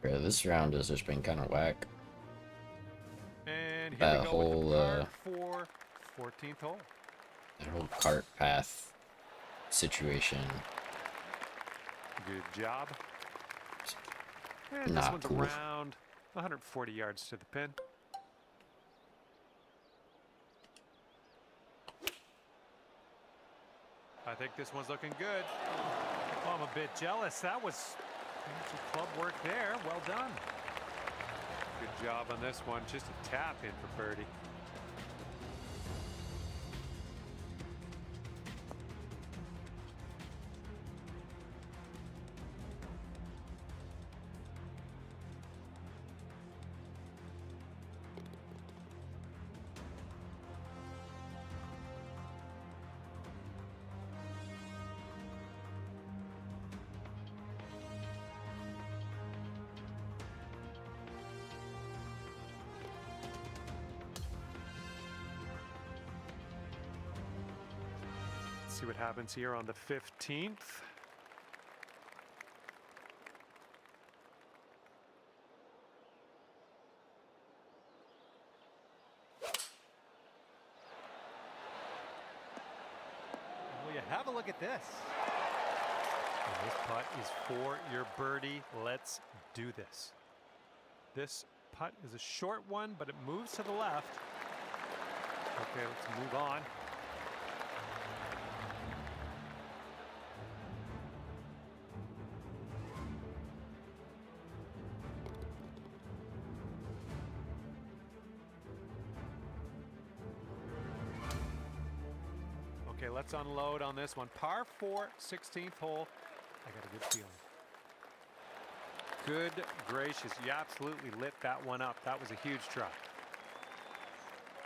[SPEAKER 1] Yeah, this round has just been kind of whack.
[SPEAKER 2] And here
[SPEAKER 1] That
[SPEAKER 2] we go
[SPEAKER 1] whole,
[SPEAKER 2] with the par 4, 14th hole.
[SPEAKER 1] That whole cart path situation.
[SPEAKER 2] Good job. And this
[SPEAKER 1] Not
[SPEAKER 2] one's
[SPEAKER 1] cool.
[SPEAKER 2] around 140 yards to the pin. I think this one's looking good. Oh, I'm a bit jealous. That was club work there. Well done. Good job on this one. Just a tap in for birdie. See what happens here on the 15th. Well, you have a look at this. And this putt is for your birdie. Let's do this. This putt is a short one, but it moves to the left. Okay, let's move on. Okay, let's unload on this one. Par 4, 16th hole. I got a good feeling. Good gracious, you absolutely lit that one up. That was a huge try.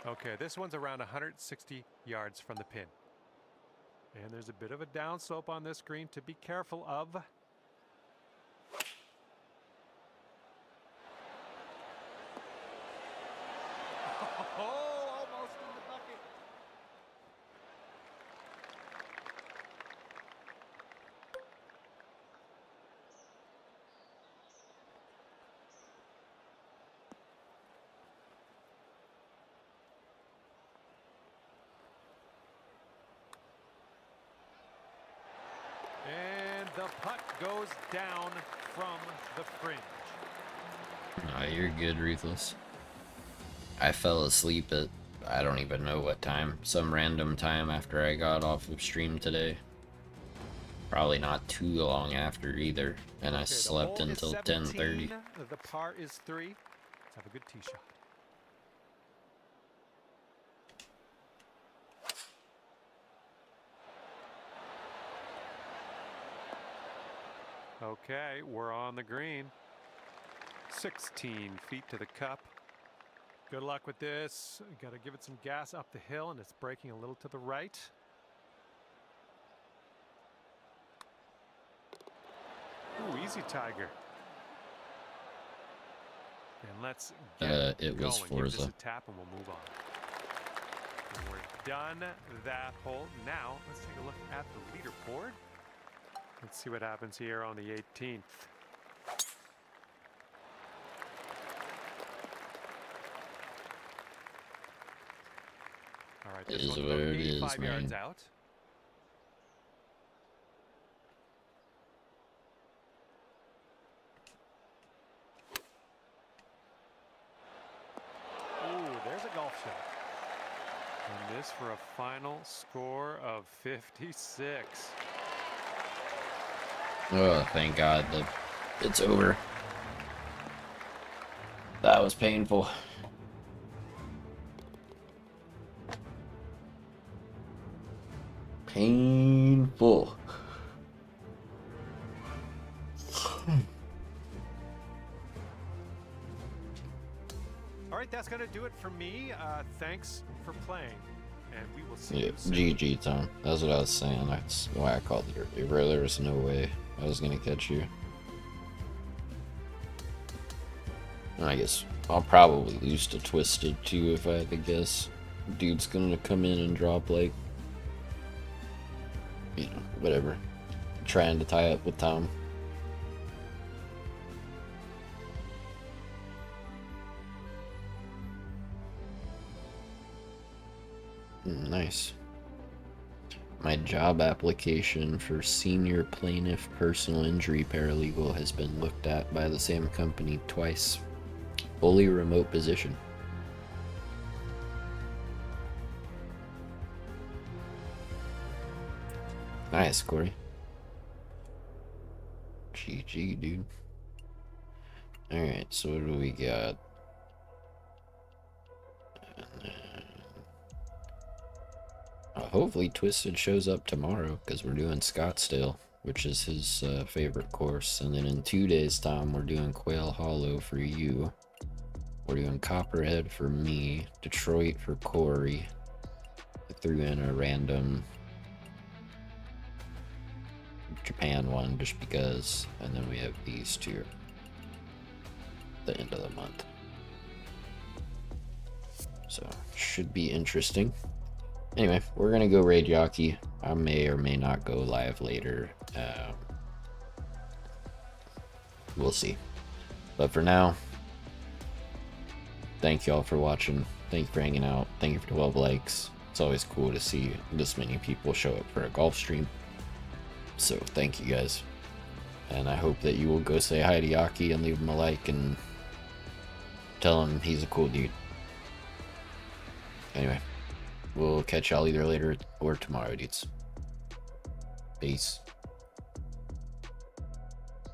[SPEAKER 2] Okay, this one's around 160 yards from the pin. And there's a bit of a downslope on this green to be careful of. Oh, almost in the bucket. And the putt goes down from the fringe.
[SPEAKER 1] Oh, you're good, Ruthless. I fell asleep at, I don't even know what time. Some random time after I got off of stream today. Probably not too long after either. And I
[SPEAKER 2] Okay, the
[SPEAKER 1] slept
[SPEAKER 2] hole is
[SPEAKER 1] until
[SPEAKER 2] 17.
[SPEAKER 1] 10:30.
[SPEAKER 2] The par is 3. Let's have a good tee shot. Okay, we're on the green. 16 feet to the cup. Good luck with this. Got to give it some gas up the hill, and it's breaking a little to the right. Ooh, easy, Tiger. And let's get
[SPEAKER 1] It was
[SPEAKER 2] going. Give this
[SPEAKER 1] Forza.
[SPEAKER 2] a tap, and we'll move on. And we're done that hole. Now, let's take a look at the leaderboard. Let's see what happens here on the 18th. All right, this
[SPEAKER 1] Is
[SPEAKER 2] one's
[SPEAKER 1] what
[SPEAKER 2] about
[SPEAKER 1] it is,
[SPEAKER 2] 85 yards
[SPEAKER 1] man.
[SPEAKER 2] out. Ooh, there's a golf shot. And this for a final score of 56.
[SPEAKER 1] Oh, thank God that it's over. That was painful. Painful.
[SPEAKER 2] All right, that's going to do it for me. Thanks for playing, and we will see
[SPEAKER 1] Yeah,
[SPEAKER 2] you soon.
[SPEAKER 1] GG, Tom. That's what I was saying. That's why I called it earlier, bro. There was no way I was gonna catch you. And I guess I'll probably lose to Twisted too if I had to guess. Dude's gonna come in and drop like, you know, whatever. Trying to tie up with Tom. Nice. My job application for senior plaintiff personal injury paralegal has been looked at by the same company twice. Fully remote position. Nice, Corey. GG, dude. Alright, so what do we got? Hopefully Twisted shows up tomorrow, because we're doing Scottsdale, which is his favorite course. And then in 2 days' time, we're doing Quail Hollow for you. We're doing Copperhead for me, Detroit for Corey. I threw in a random Japan one just because, and then we have these two at the end of the month. So, should be interesting. Anyway, we're gonna go raid Yaki. I may or may not go live later. We'll see. But for now, thank y'all for watching. Thank you for hanging out. Thank you for 12 likes. It's always cool to see this many people show up for a golf stream. So thank you guys. And I hope that you will go say hi to Yaki and leave him a like and tell him he's a cool dude. Anyway, we'll catch y'all either later or tomorrow, dudes. Peace.